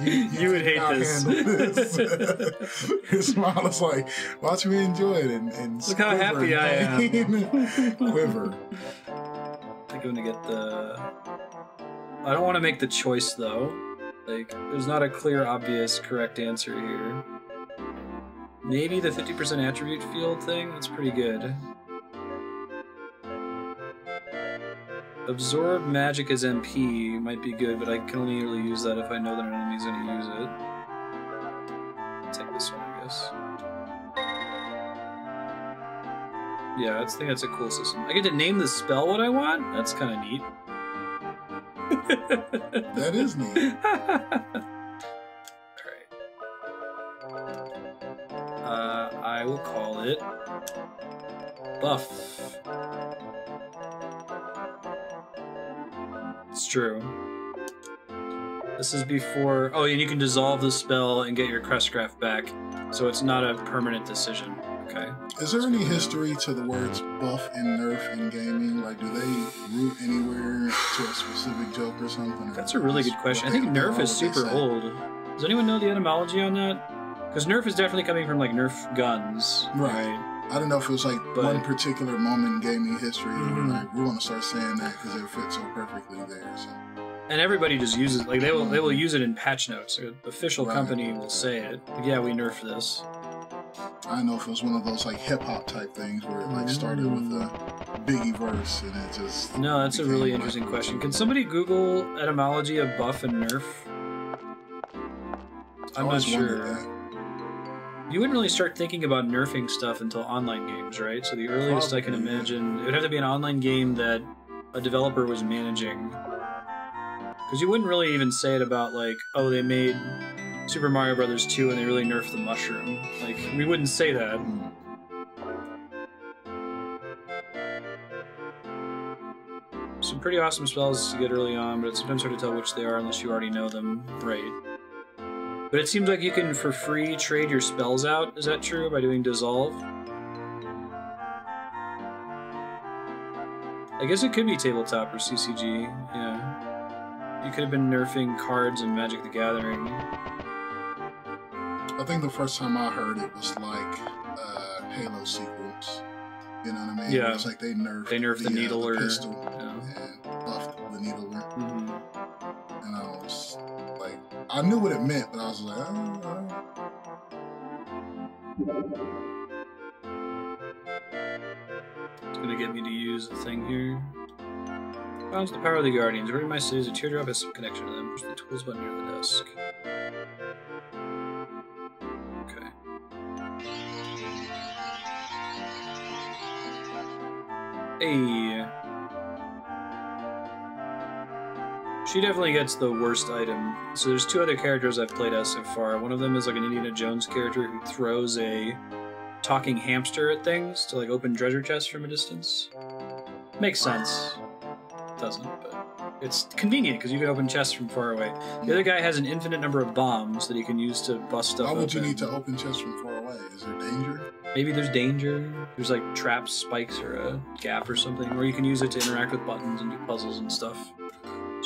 you would hate this. this. Your smile is like, watch me enjoy it and look how happy I am. Quiver. I think I'm gonna get the... I don't want to make the choice, though. Like, there's not a clear, obvious, correct answer here. Maybe the 50% attribute field thing? That's pretty good. Absorb magic as MP might be good, but I can only really use that if I know that an enemy's going to use it. I'll take this one, I guess. Yeah, I think that's a cool system. I get to name the spell what I want? That's kind of neat. That is neat. Alright. I will call it Buff. It's true. This is before... Oh, and you can dissolve the spell and get your Crestcraft back, so it's not a permanent decision. Okay. Is there any history to the words buff and nerf in gaming? Like, do they root anywhere to a specific joke or something? That's a really good question. I think nerf is super old. Does anyone know the etymology on that? Because nerf is definitely coming from, like, nerf guns. Right. I don't know if it was, like, one particular moment in gaming history that we're like, we want to start saying that because it fits so perfectly there. So. And everybody just uses it. Like, they will use it in patch notes. The official company will say it. Like, yeah, we nerfed this. I don't know if it was one of those like hip hop type things where it like started with a Biggie verse and it just. No, that's a really interesting question. Can somebody Google etymology of buff and nerf? I'm not sure. You wouldn't really start thinking about nerfing stuff until online games, right? So the earliest I can imagine, it would have to be an online game that a developer was managing. Because you wouldn't really even say it about like, oh, they made Super Mario Brothers 2 and they really nerfed the mushroom. Like, we wouldn't say that. Some pretty awesome spells to get early on, but it's sometimes hard to tell which they are unless you already know them right. But it seems like you can, for free, trade your spells out. Is that true? By doing Dissolve? I guess it could be tabletop or CCG, yeah. You could have been nerfing cards in Magic the Gathering. I think the first time I heard it was like Halo sequels. You know what I mean? Yeah. It's like they nerfed the needler. The pistol Yeah. and buffed the needler. Mm-hmm. And I was like, I knew what it meant, but I was like, It's gonna get me to use the thing here. Balance the power of the Guardians. Where my cities, a teardrop has some connection to them. Push the tools button near the desk. Okay. Hey. She definitely gets the worst item. So there's two other characters I've played as so far. One of them is like an Indiana Jones character who throws a talking hamster at things to like open treasure chests from a distance. Makes sense. Doesn't, but it's convenient because you can open chests from far away. The other guy has an infinite number of bombs that he can use to bust stuff Why would open. you need to open chests from far away? Is there danger? Maybe there's danger. There's like traps, spikes, or a gap or something. Or you can use it to interact with buttons and do puzzles and stuff.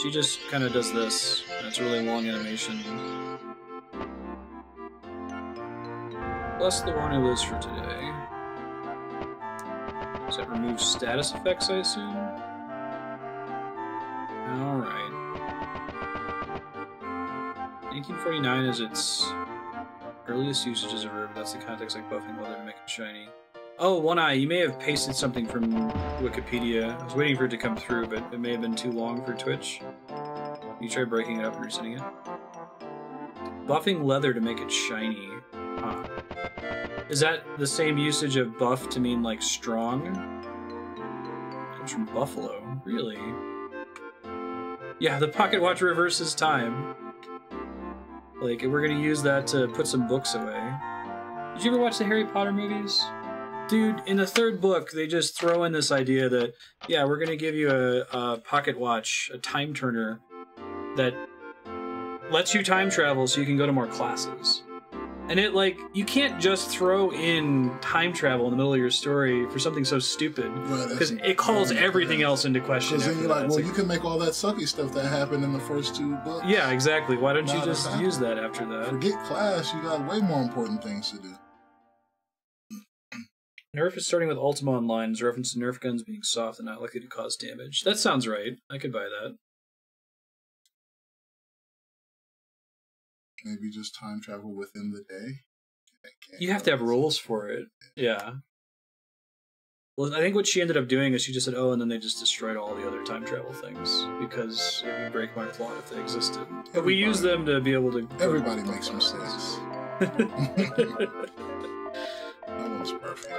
She just kind of does this. And it's a really long animation. Plus the one it is for today. Does that remove status effects, I assume? Alright. 1949 is its earliest usage as a verb. That's the context, like buffing leather to make it shiny. Oh, One Eye, you may have pasted something from Wikipedia. I was waiting for it to come through, but it may have been too long for Twitch. You try breaking it up and resending it. Buffing leather to make it shiny. Huh. Is that the same usage of buff to mean, like, strong? It comes from buffalo. Really? Yeah, the pocket watch reverses time. Like, we're gonna use that to put some books away. Did you ever watch the Harry Potter movies? Dude, in the third book, they just throw in this idea that, yeah, we're gonna give you a pocket watch, a time turner, that lets you time travel so you can go to more classes. And it, like, you can't just throw in time travel in the middle of your story for something so stupid. Because it calls everything else into question. Because then you're like, well, you can make all that sucky stuff that happened in the first 2 books. Yeah, exactly. Why don't you just use that after that? Forget class, you got way more important things to do. Nerf is starting with Ultima Online is a reference to Nerf guns being soft and not likely to cause damage. That sounds right. I could buy that. Maybe just time travel within the day. You have to have rules for it. Yeah. Well, I think what she ended up doing is she just said, oh, and then they just destroyed all the other time travel things because it would break my plot if they existed. But we use them to be able to... Everybody makes mistakes. No one's perfect.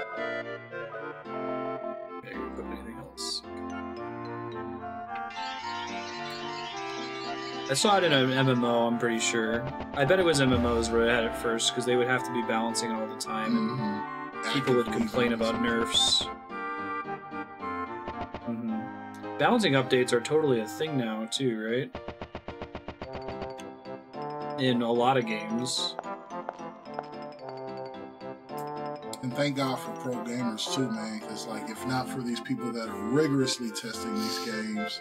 Okay, put anything else. I saw it in an MMO, I'm pretty sure. I bet it was MMOs where I had it first, because they would have to be balancing it all the time, and people would complain about nerfs. Balancing updates are totally a thing now, too, right? In a lot of games. And thank God for pro gamers, too, man, because, like, if not for these people that are rigorously testing these games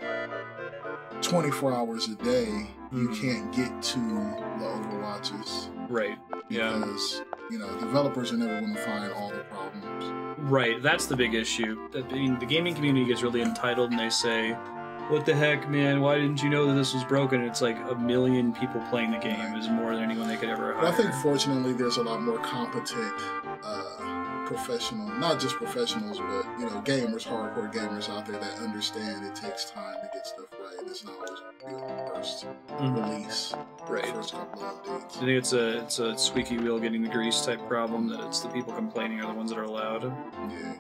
24 hours a day, you can't get to the Overwatches. Right. Yeah. Because, you know, developers are never going to find all the problems. Right. That's the big issue. I mean, the gaming community gets really entitled and they say, what the heck, man? Why didn't you know that this was broken? It's like 1 million people playing the game is more than anyone they could ever hire. But I think, fortunately, there's a lot more competent professional, not just professionals, but, you know, gamers, hardcore gamers out there that understand it takes time to get stuff right. It's not always going to be the first release, right? The first couple of updates. I think it's a squeaky wheel getting the grease type problem, that it's the people complaining are the ones that are loud. Yeah.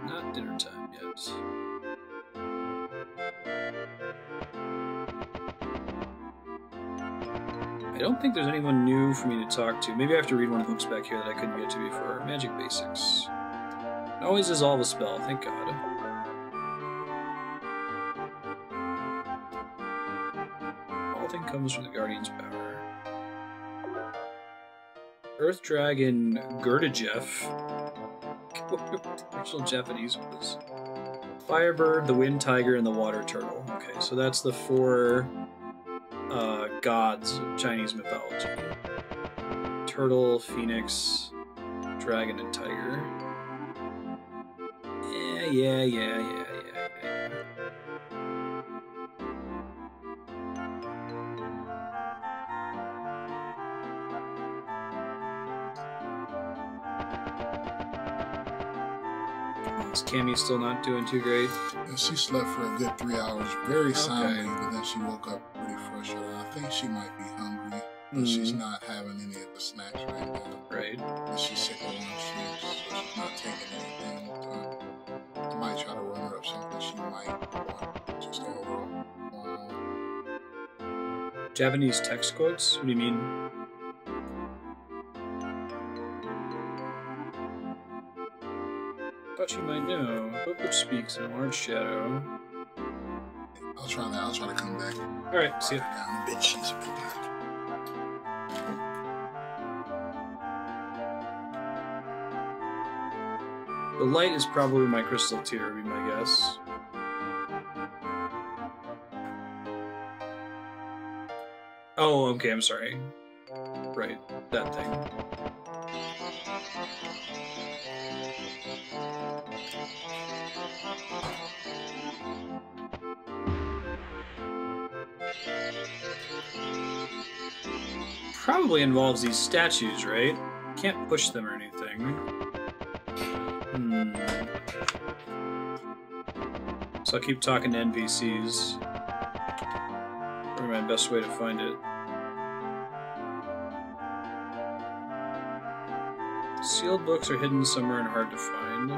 Not dinner time yet. I don't think there's anyone new for me to talk to. Maybe I have to read one of the books back here that I couldn't get to before. Magic Basics. It always dissolve a spell, thank God. All thing comes from the Guardian's power. Earth Dragon Gurdajef. Actual Japanese was. Firebird, the Wind Tiger, and the Water Turtle. Okay, so that's the 4 gods of Chinese mythology. Turtle, Phoenix, Dragon, and Tiger. Yeah. Is Cammie still not doing too great? Yeah, she slept for a good 3 hours, very soundly, but then she woke up pretty frustrated. I think she might be hungry, but she's not having any of the snacks right now. Right. And she's sick of lunch, so she's not taking anything. I might try to run her up something she might want, just overall. Japanese text quotes? What do you mean? Thought you might know. Book which speaks in a large shadow. I'll try that. I'll try to come back. Alright, see ya. Down the bitch sheets right there. The light is probably my crystal tear, would be my guess. Oh, okay, I'm sorry. Right, that thing. Probably involves these statues, right? Can't push them or anything. So I'll keep talking to NPCs. Probably my best way to find it. Sealed books are hidden somewhere and hard to find.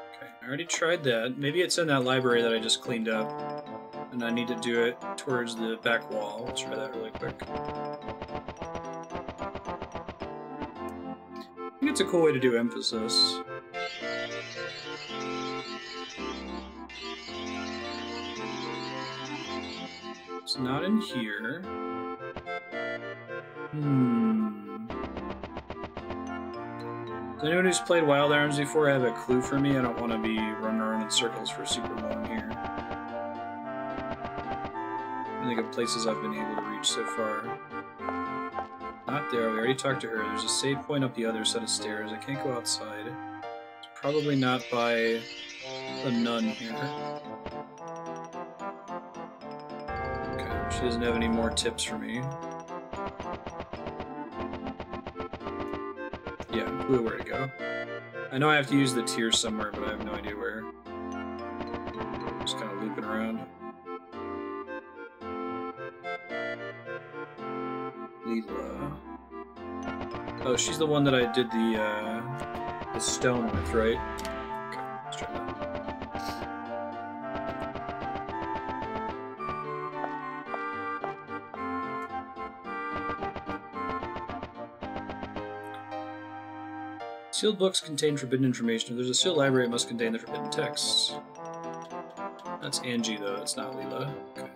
Okay, I already tried that. Maybe it's in that library that I just cleaned up. And I need to do it towards the back wall. Let's try that really quick. I think That's a cool way to do emphasis. It's not in here. Does anyone who's played Wild Arms before have a clue for me? I don't want to be running around in circles for super long here. I think of places I've been able to reach so far. Not there. We already talked to her. There's a save point up the other set of stairs. I can't go outside. It's probably not by the nun here. Okay, she doesn't have any more tips for me. Yeah, clue where to go. I know I have to use the tier somewhere, but I have no idea where. Just kind of looping around. Leela. Oh, she's the one that I did the stone with, right? Okay, let's try that. Sealed books contain forbidden information. If there's a sealed library, it must contain the forbidden texts. That's Angie, though. It's not Leela. Okay.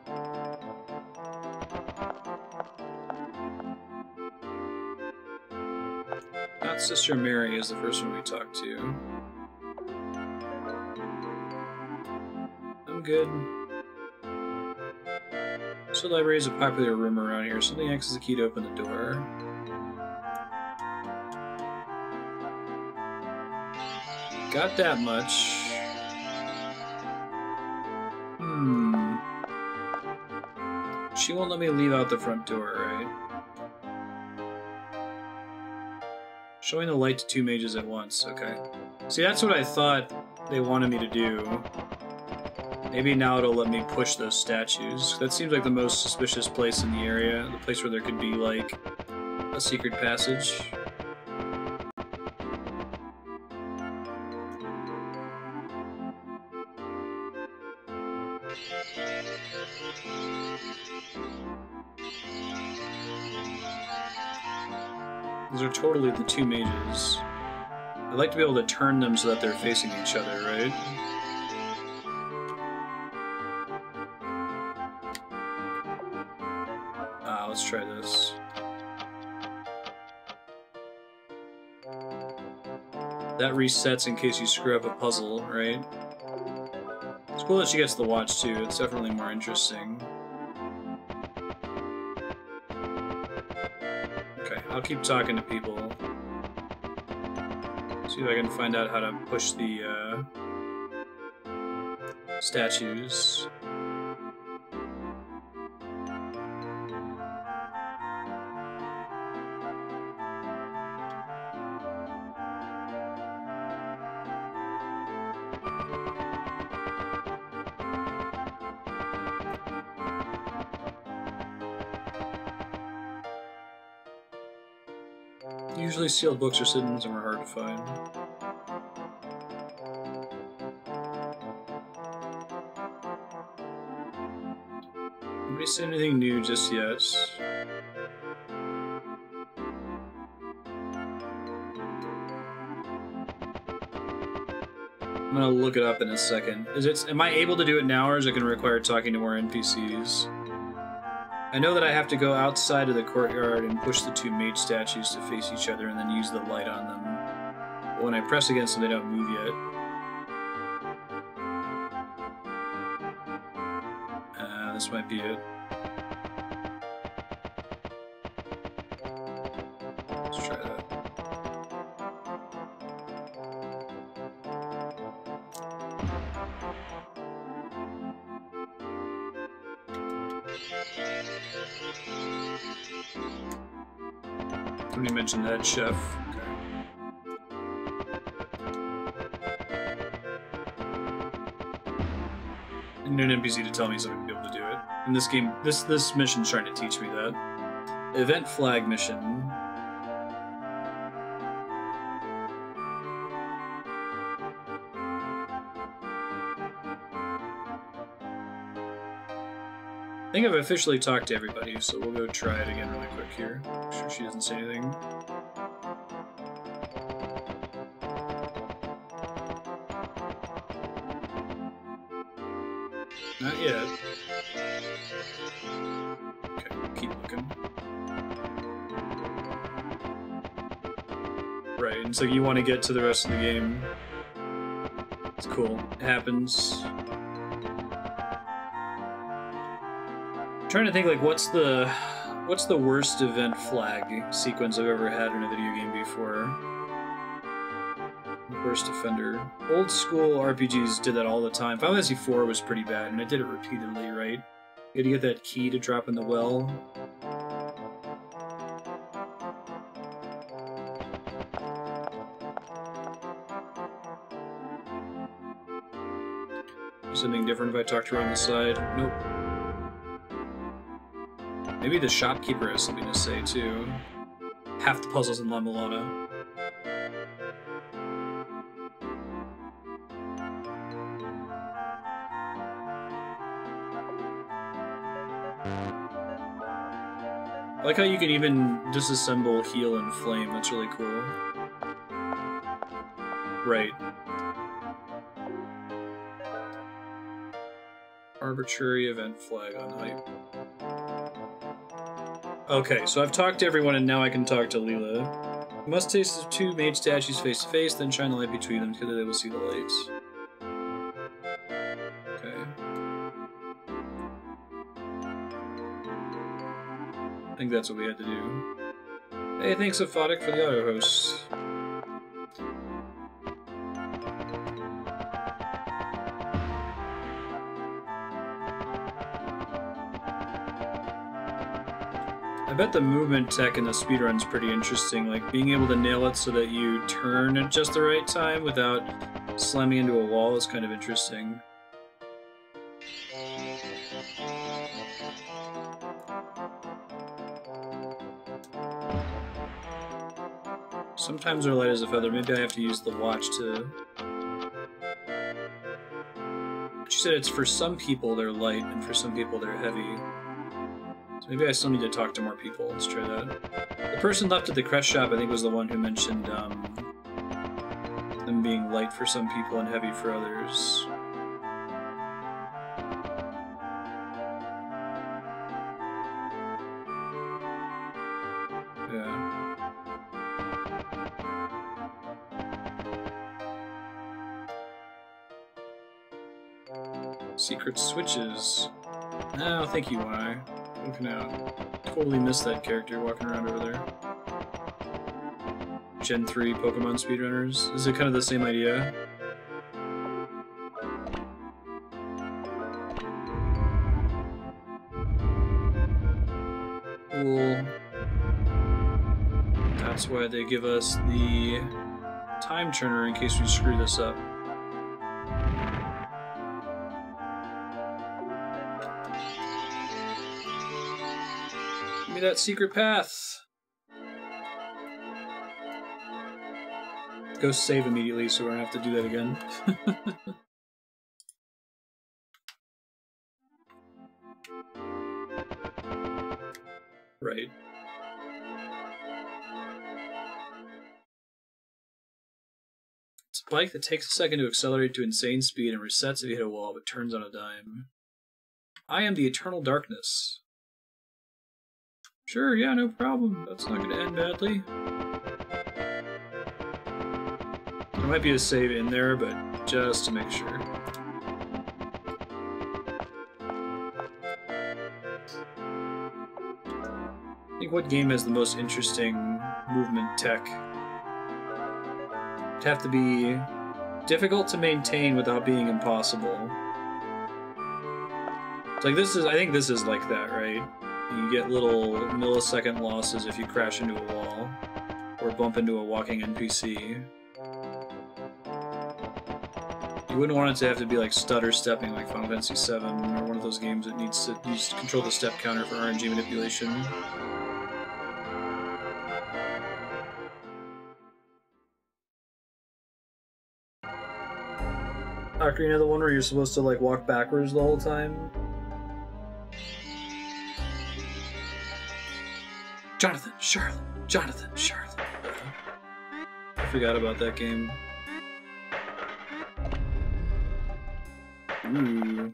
Not Sister Mary is the first one we talked to. I'm good. Sealed library is a popular room around here. Something acts as a key to open the door. Got that much. She won't let me leave out the front door, right? Showing the light to two mages at once, okay. See, that's what I thought they wanted me to do. Maybe now it'll let me push those statues. That seems like the most suspicious place in the area. The place where there could be, like, a secret passage. Those are totally the two mages. I'd like to be able to turn them so that they're facing each other, right? Let's try this. That resets in case you screw up a puzzle, right? It's cool that she gets the watch too. It's definitely more interesting. Okay, I'll keep talking to people. See if I can find out how to push the statues. Usually sealed books are sitting somewhere hard to find. Nobody said anything new just yet. I'm gonna look it up in a second. Am I able to do it now, or is it gonna require talking to more NPCs? I know that I have to go outside of the courtyard and push the two mage statues to face each other and then use the light on them. But when I press against them, they don't move yet. This might be it. Let's try that. Somebody mentioned that chef. Okay. I need an NPC to tell me so I can be able to do it. In this game, this mission's trying to teach me that. Event flag mission. I think I've officially talked to everybody, so we'll go try it again really quick here. Make sure she doesn't say anything. Not yet. Okay, keep looking. Right, and so you want to get to the rest of the game. It's cool. It happens. I'm trying to think, like, what's the worst event flag sequence I've ever had in a video game before? Worst offender. Old school RPGs did that all the time. Final Fantasy IV was pretty bad, and I did it repeatedly, right? You had to get that key to drop in the well. Something different if I talk to her on the side. Nope. Maybe the shopkeeper has something to say, too. Half the puzzles in La Mulana. I like how you can even disassemble heal and flame. That's really cool. Right. Arbitrary event flag on hype. Okay, so I've talked to everyone and now I can talk to Leela. You must taste the two mage statues face to face, then shine the light between them, together they will see the lights. Okay. I think that's what we had to do. Hey, thanks Aphotic for the auto hosts. I bet the movement tech in the speedrun's pretty interesting, like being able to nail it so that you turn at just the right time without slamming into a wall is kind of interesting. Sometimes they're light as a feather, maybe I have to use the watch to... She said it's for some people they're light and for some people they're heavy. So maybe I still need to talk to more people. Let's try that. The person left at the crest shop, I think, was the one who mentioned them being light for some people and heavy for others. Yeah. Secret switches. Oh, thank you, Y. Looking out. Totally missed that character walking around over there. Gen 3 Pokemon speedrunners. Is it kind of the same idea? Cool. That's why they give us the time turner in case we screw this up. Give me that secret path. Go save immediately so we don't have to do that again. Right. It's a bike that takes a second to accelerate to insane speed and resets if you hit a wall, but turns on a dime. I am the eternal darkness. Sure, yeah, no problem. That's not going to end badly. There might be a save in there, but just to make sure. I think what game has the most interesting movement tech? It'd have to be difficult to maintain without being impossible. It's like this is, I think this is like that, right? You get little millisecond losses if you crash into a wall or bump into a walking NPC. You wouldn't want it to have to be like stutter stepping like Final Fantasy VII or one of those games that needs to control the step counter for RNG manipulation. Ocarina, the one where you're supposed to like walk backwards the whole time. Jonathan, Charlotte, Jonathan, Charlotte. I forgot about that game. Ooh.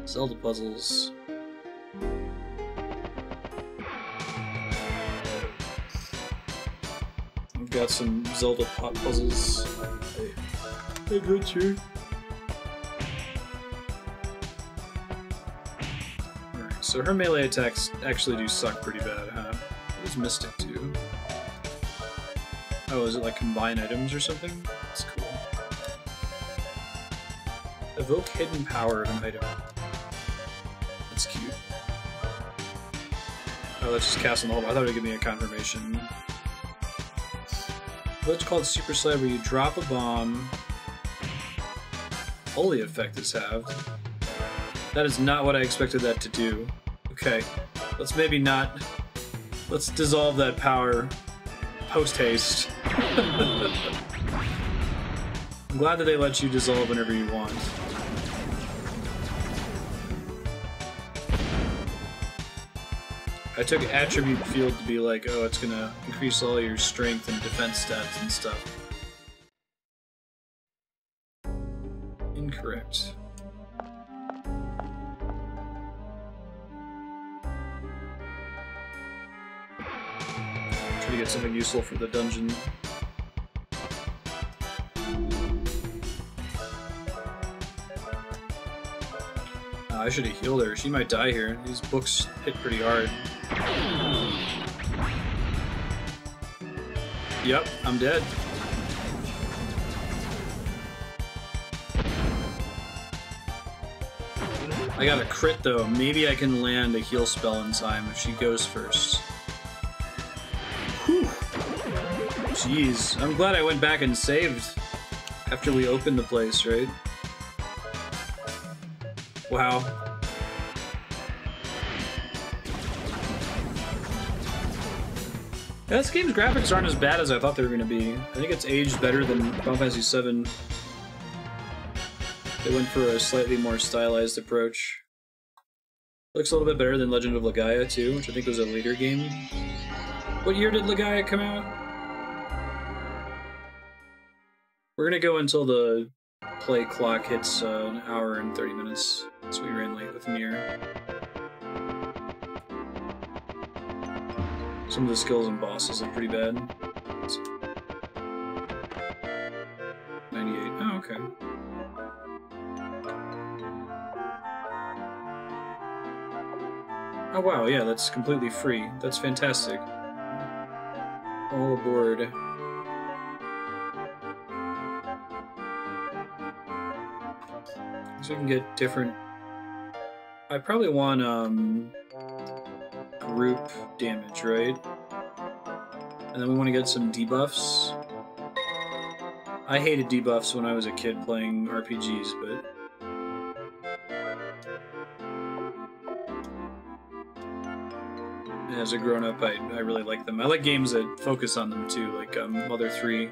Zelda puzzles. I've got some Zelda pot puzzles. I got you. Alright, so her melee attacks actually do suck pretty bad, huh? What does Mystic do? Oh, is it like combine items or something? That's cool. Evoke hidden power of an item. That's cute. Oh, that's just casting the whole. I thought it would give me a confirmation. What's called Super Slide, where you drop a bomb. Holy effect is halved. That is not what I expected that to do. Okay, let's maybe not. Let's dissolve that power post haste. I'm glad that they let you dissolve whenever you want. I took Attribute Field to be like, oh, it's gonna increase all your strength and defense stats and stuff. Incorrect. Try to get something useful for the dungeon. I should have healed her. She might die here. These books hit pretty hard. Yep, I'm dead. I got a crit though. Maybe I can land a heal spell in time if she goes first. Whew. Jeez. I'm glad I went back and saved after we opened the place, right? Wow. Yeah, this game's graphics aren't as bad as I thought they were going to be. I think it's aged better than Final Fantasy VII. They went for a slightly more stylized approach. Looks a little bit better than Legend of Legaia, too, which I think was a later game. What year did Legaia come out? We're going to go until the play clock hits an hour and 30 minutes. So we ran late with Nier. Some of the skills and bosses are pretty bad. 98. Oh, okay. Oh wow, yeah, that's completely free. That's fantastic. All aboard. So we can get different... I probably want, group damage, right? And then we want to get some debuffs. I hated debuffs when I was a kid playing RPGs, but... as a grown-up, I really like them. I like games that focus on them, too, like Mother 3.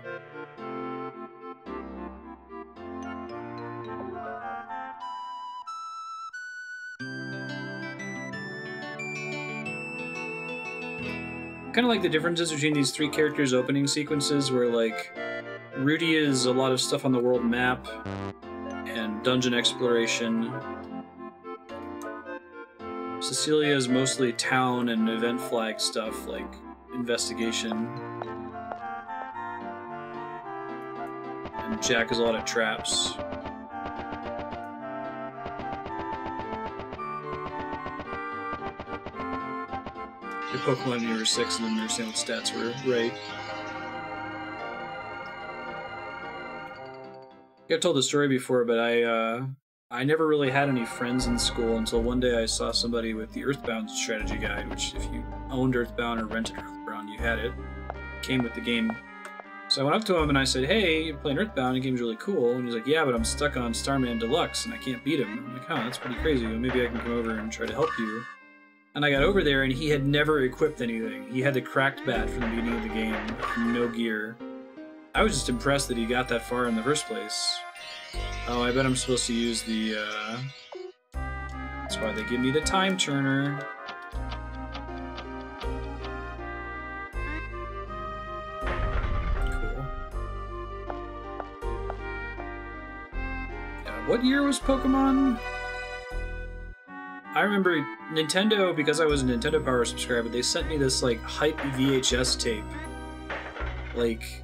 Kind of like the differences between these three characters' opening sequences, where like Rudy is a lot of stuff on the world map and dungeon exploration. Cecilia is mostly town and event flag stuff, like investigation. And Jack is a lot of traps. Your Pokemon when you were 6 and then understand what stats were, right? I've told the story before, but I never really had any friends in school until one day I saw somebody with the Earthbound strategy guide, which if you owned Earthbound or rented Earthbound, you had it. It came with the game. So I went up to him and I said, hey, you're playing Earthbound, the game's really cool. And he's like, yeah, but I'm stuck on Starman Deluxe and I can't beat him. I'm like, huh, that's pretty crazy. Well, maybe I can come over and try to help you. And I got over there and he had never equipped anything. He had the cracked bat from the beginning of the game, no gear. I was just impressed that he got that far in the first place. Oh, I bet I'm supposed to use the, that's why they give me the time turner. Cool. Yeah, what year was Pokemon? I remember Nintendo, because I was a Nintendo Power subscriber, they sent me this like hype VHS tape like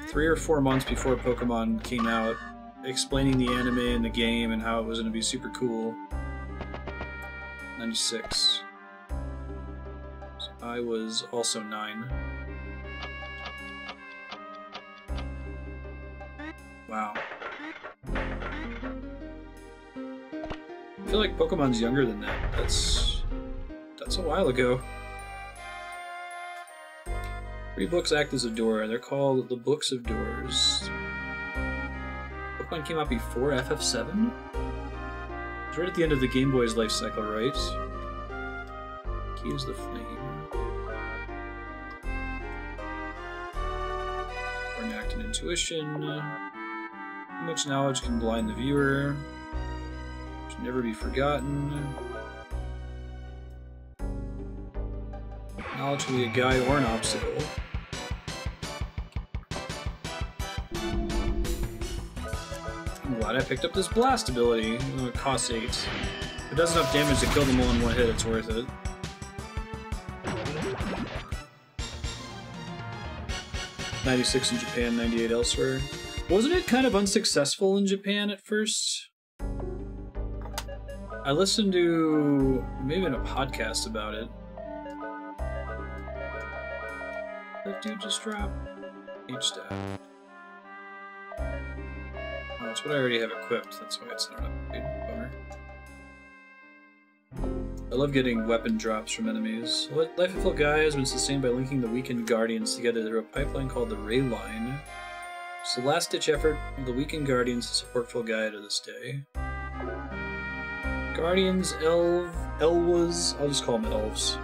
3 or 4 months before Pokemon came out, explaining the anime and the game and how it was going to be super cool. 96. So I was also 9. Wow. I feel like Pokemon's younger than that. That's a while ago. 3 books act as a door. They're called the Books of Doors. Pokemon came out before FF7? It's right at the end of the Game Boy's life cycle, right? Key is the flame. Or an act in intuition. Too much knowledge can blind the viewer. Should never be forgotten. Knowledge can be a guide or an obstacle. I'm glad I picked up this blast ability, even though it costs 8. If it does enough damage to kill them all in one hit, it's worth it. $96 in Japan, $98 elsewhere. Wasn't it kind of unsuccessful in Japan at first? I listened to maybe in a podcast about it. That dude just dropped H-stat. Oh, that's what I already have equipped, that's why it's not upgraded. Bummer. I love getting weapon drops from enemies. Life of Filgaia has been sustained by linking the weakened Guardians together through a pipeline called the Ray Line. It's the last-ditch effort of the weakened Guardians to support Filgaia to this day. Guardians, Elwas, I'll just call them elves,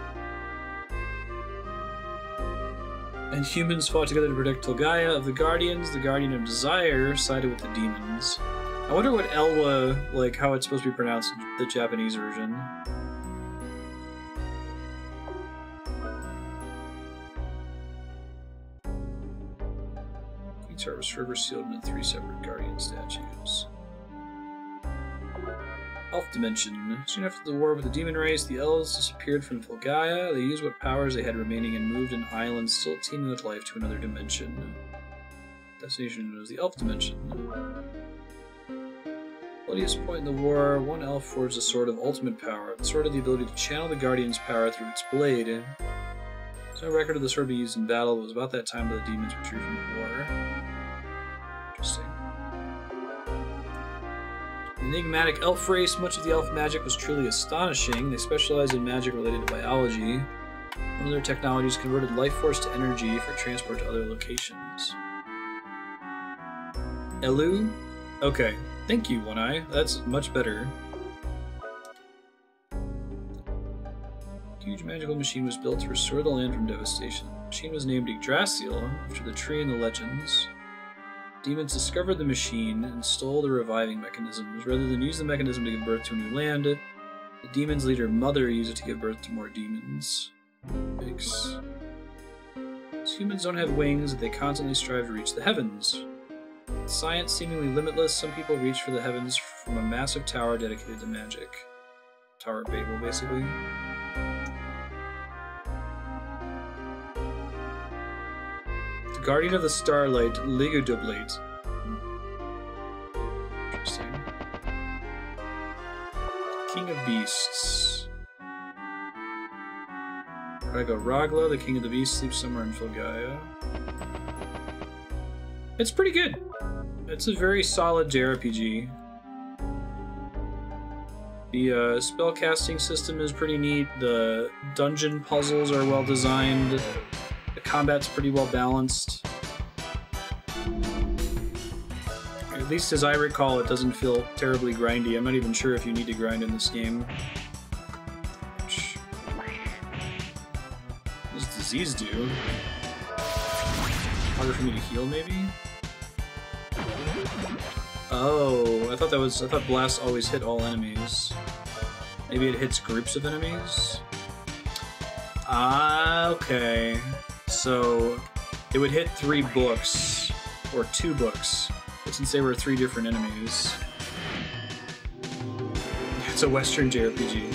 and humans fought together to protect Filgaia of the Guardians. The Guardian of Desire sided with the demons. I wonder what Elwa, like how it's supposed to be pronounced in the Japanese version. Queen's Heart was forever sealed in 3 separate Guardian statues. Elf Dimension. Soon after the war with the demon race, the elves disappeared from Filgaia. They used what powers they had remaining and moved an island still teeming with life to another dimension. Destination was the Elf Dimension. Bloodiest point in the war, one elf forged a sword of ultimate power. The sword had the ability to channel the Guardian's power through its blade. There's no record of the sword being used in battle. It was about that time that the demons withdrew from the war. Interesting. Enigmatic elf race. Much of the elf magic was truly astonishing. They specialized in magic related to biology. One of their technologies converted life force to energy for transport to other locations. Elu? Okay. Thank you, One Eye. That's much better. A huge magical machine was built to restore the land from devastation. The machine was named Yggdrasil, after the tree in the legends. Demons discovered the machine and stole the reviving mechanisms. Rather than use the mechanism to give birth to a new land, the demon's leader Mother used it to give birth to more demons. Yikes. As humans don't have wings, they constantly strive to reach the heavens. With science seemingly limitless, some people reach for the heavens from a massive tower dedicated to magic. Tower of Babel, basically. Guardian of the Starlight, Ligodoblate. Interesting. King of Beasts. Ragla, the King of the Beasts, sleeps somewhere in Filgaia. It's pretty good. It's a very solid JRPG. The spellcasting system is pretty neat. The dungeon puzzles are well designed. The combat's pretty well balanced. At least as I recall, it doesn't feel terribly grindy. I'm not even sure if you need to grind in this game. What does disease do? Harder for me to heal, maybe? Oh, I thought Blast always hit all enemies. Maybe it hits groups of enemies? Ah, okay. So, it would hit 3 books, or 2 books, but since they were 3 different enemies, It's a Western JRPG.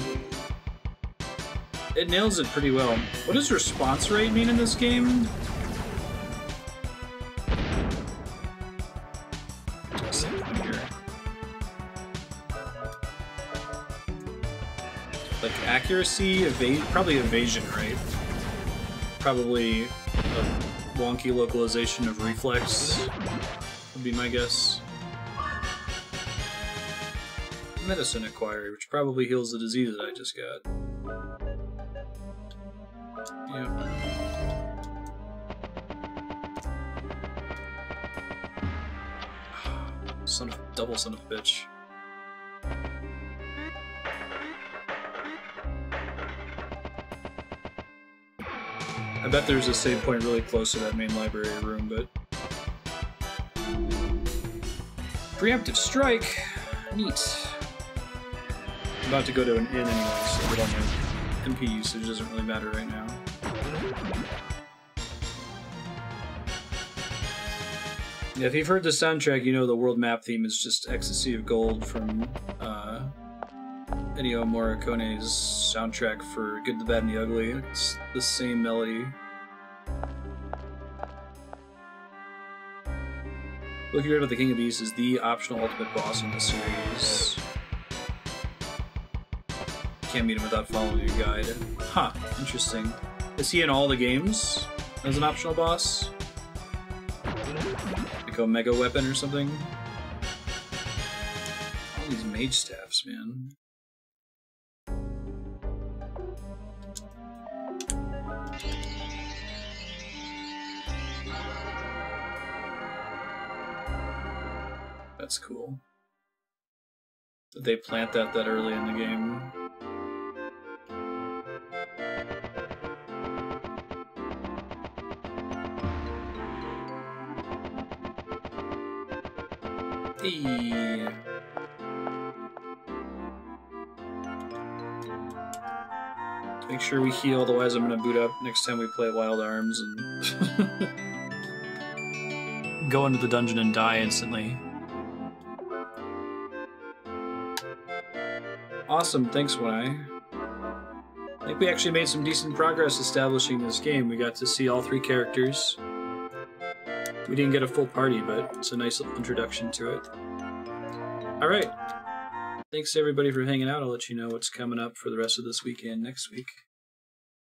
It nails it pretty well. What does response rate mean in this game? Like accuracy, probably evasion, right? Probably a wonky localization of reflex would be my guess. Medicine acquired, which probably heals the disease that I just got. Yep. Double son of a bitch. I bet there's a save point really close to that main library room, but... Preemptive strike! Neat. I'm about to go to an inn anyway, so that all my MP usage doesn't really matter right now. Yeah, if you've heard the soundtrack, you know the world map theme is just Ecstasy of Gold from Ennio Morricone's soundtrack for Good, the Bad, and the Ugly. It's the same melody. Look, you read about the King of Beasts is the optional ultimate boss in the series. Can't meet him without following your guide. Huh, interesting. Is he in all the games as an optional boss? Like a mega weapon or something? All these mage staffs, man. That's cool. Did they plant that early in the game? Hey. Make sure we heal, otherwise I'm gonna boot up next time we play Wild Arms and go into the dungeon and die instantly. Awesome, thanks, Y. I think we actually made some decent progress establishing this game. We got to see all 3 characters. We didn't get a full party, but it's a nice little introduction to it. Alright. Thanks everybody for hanging out. I'll let you know what's coming up for the rest of this weekend next week.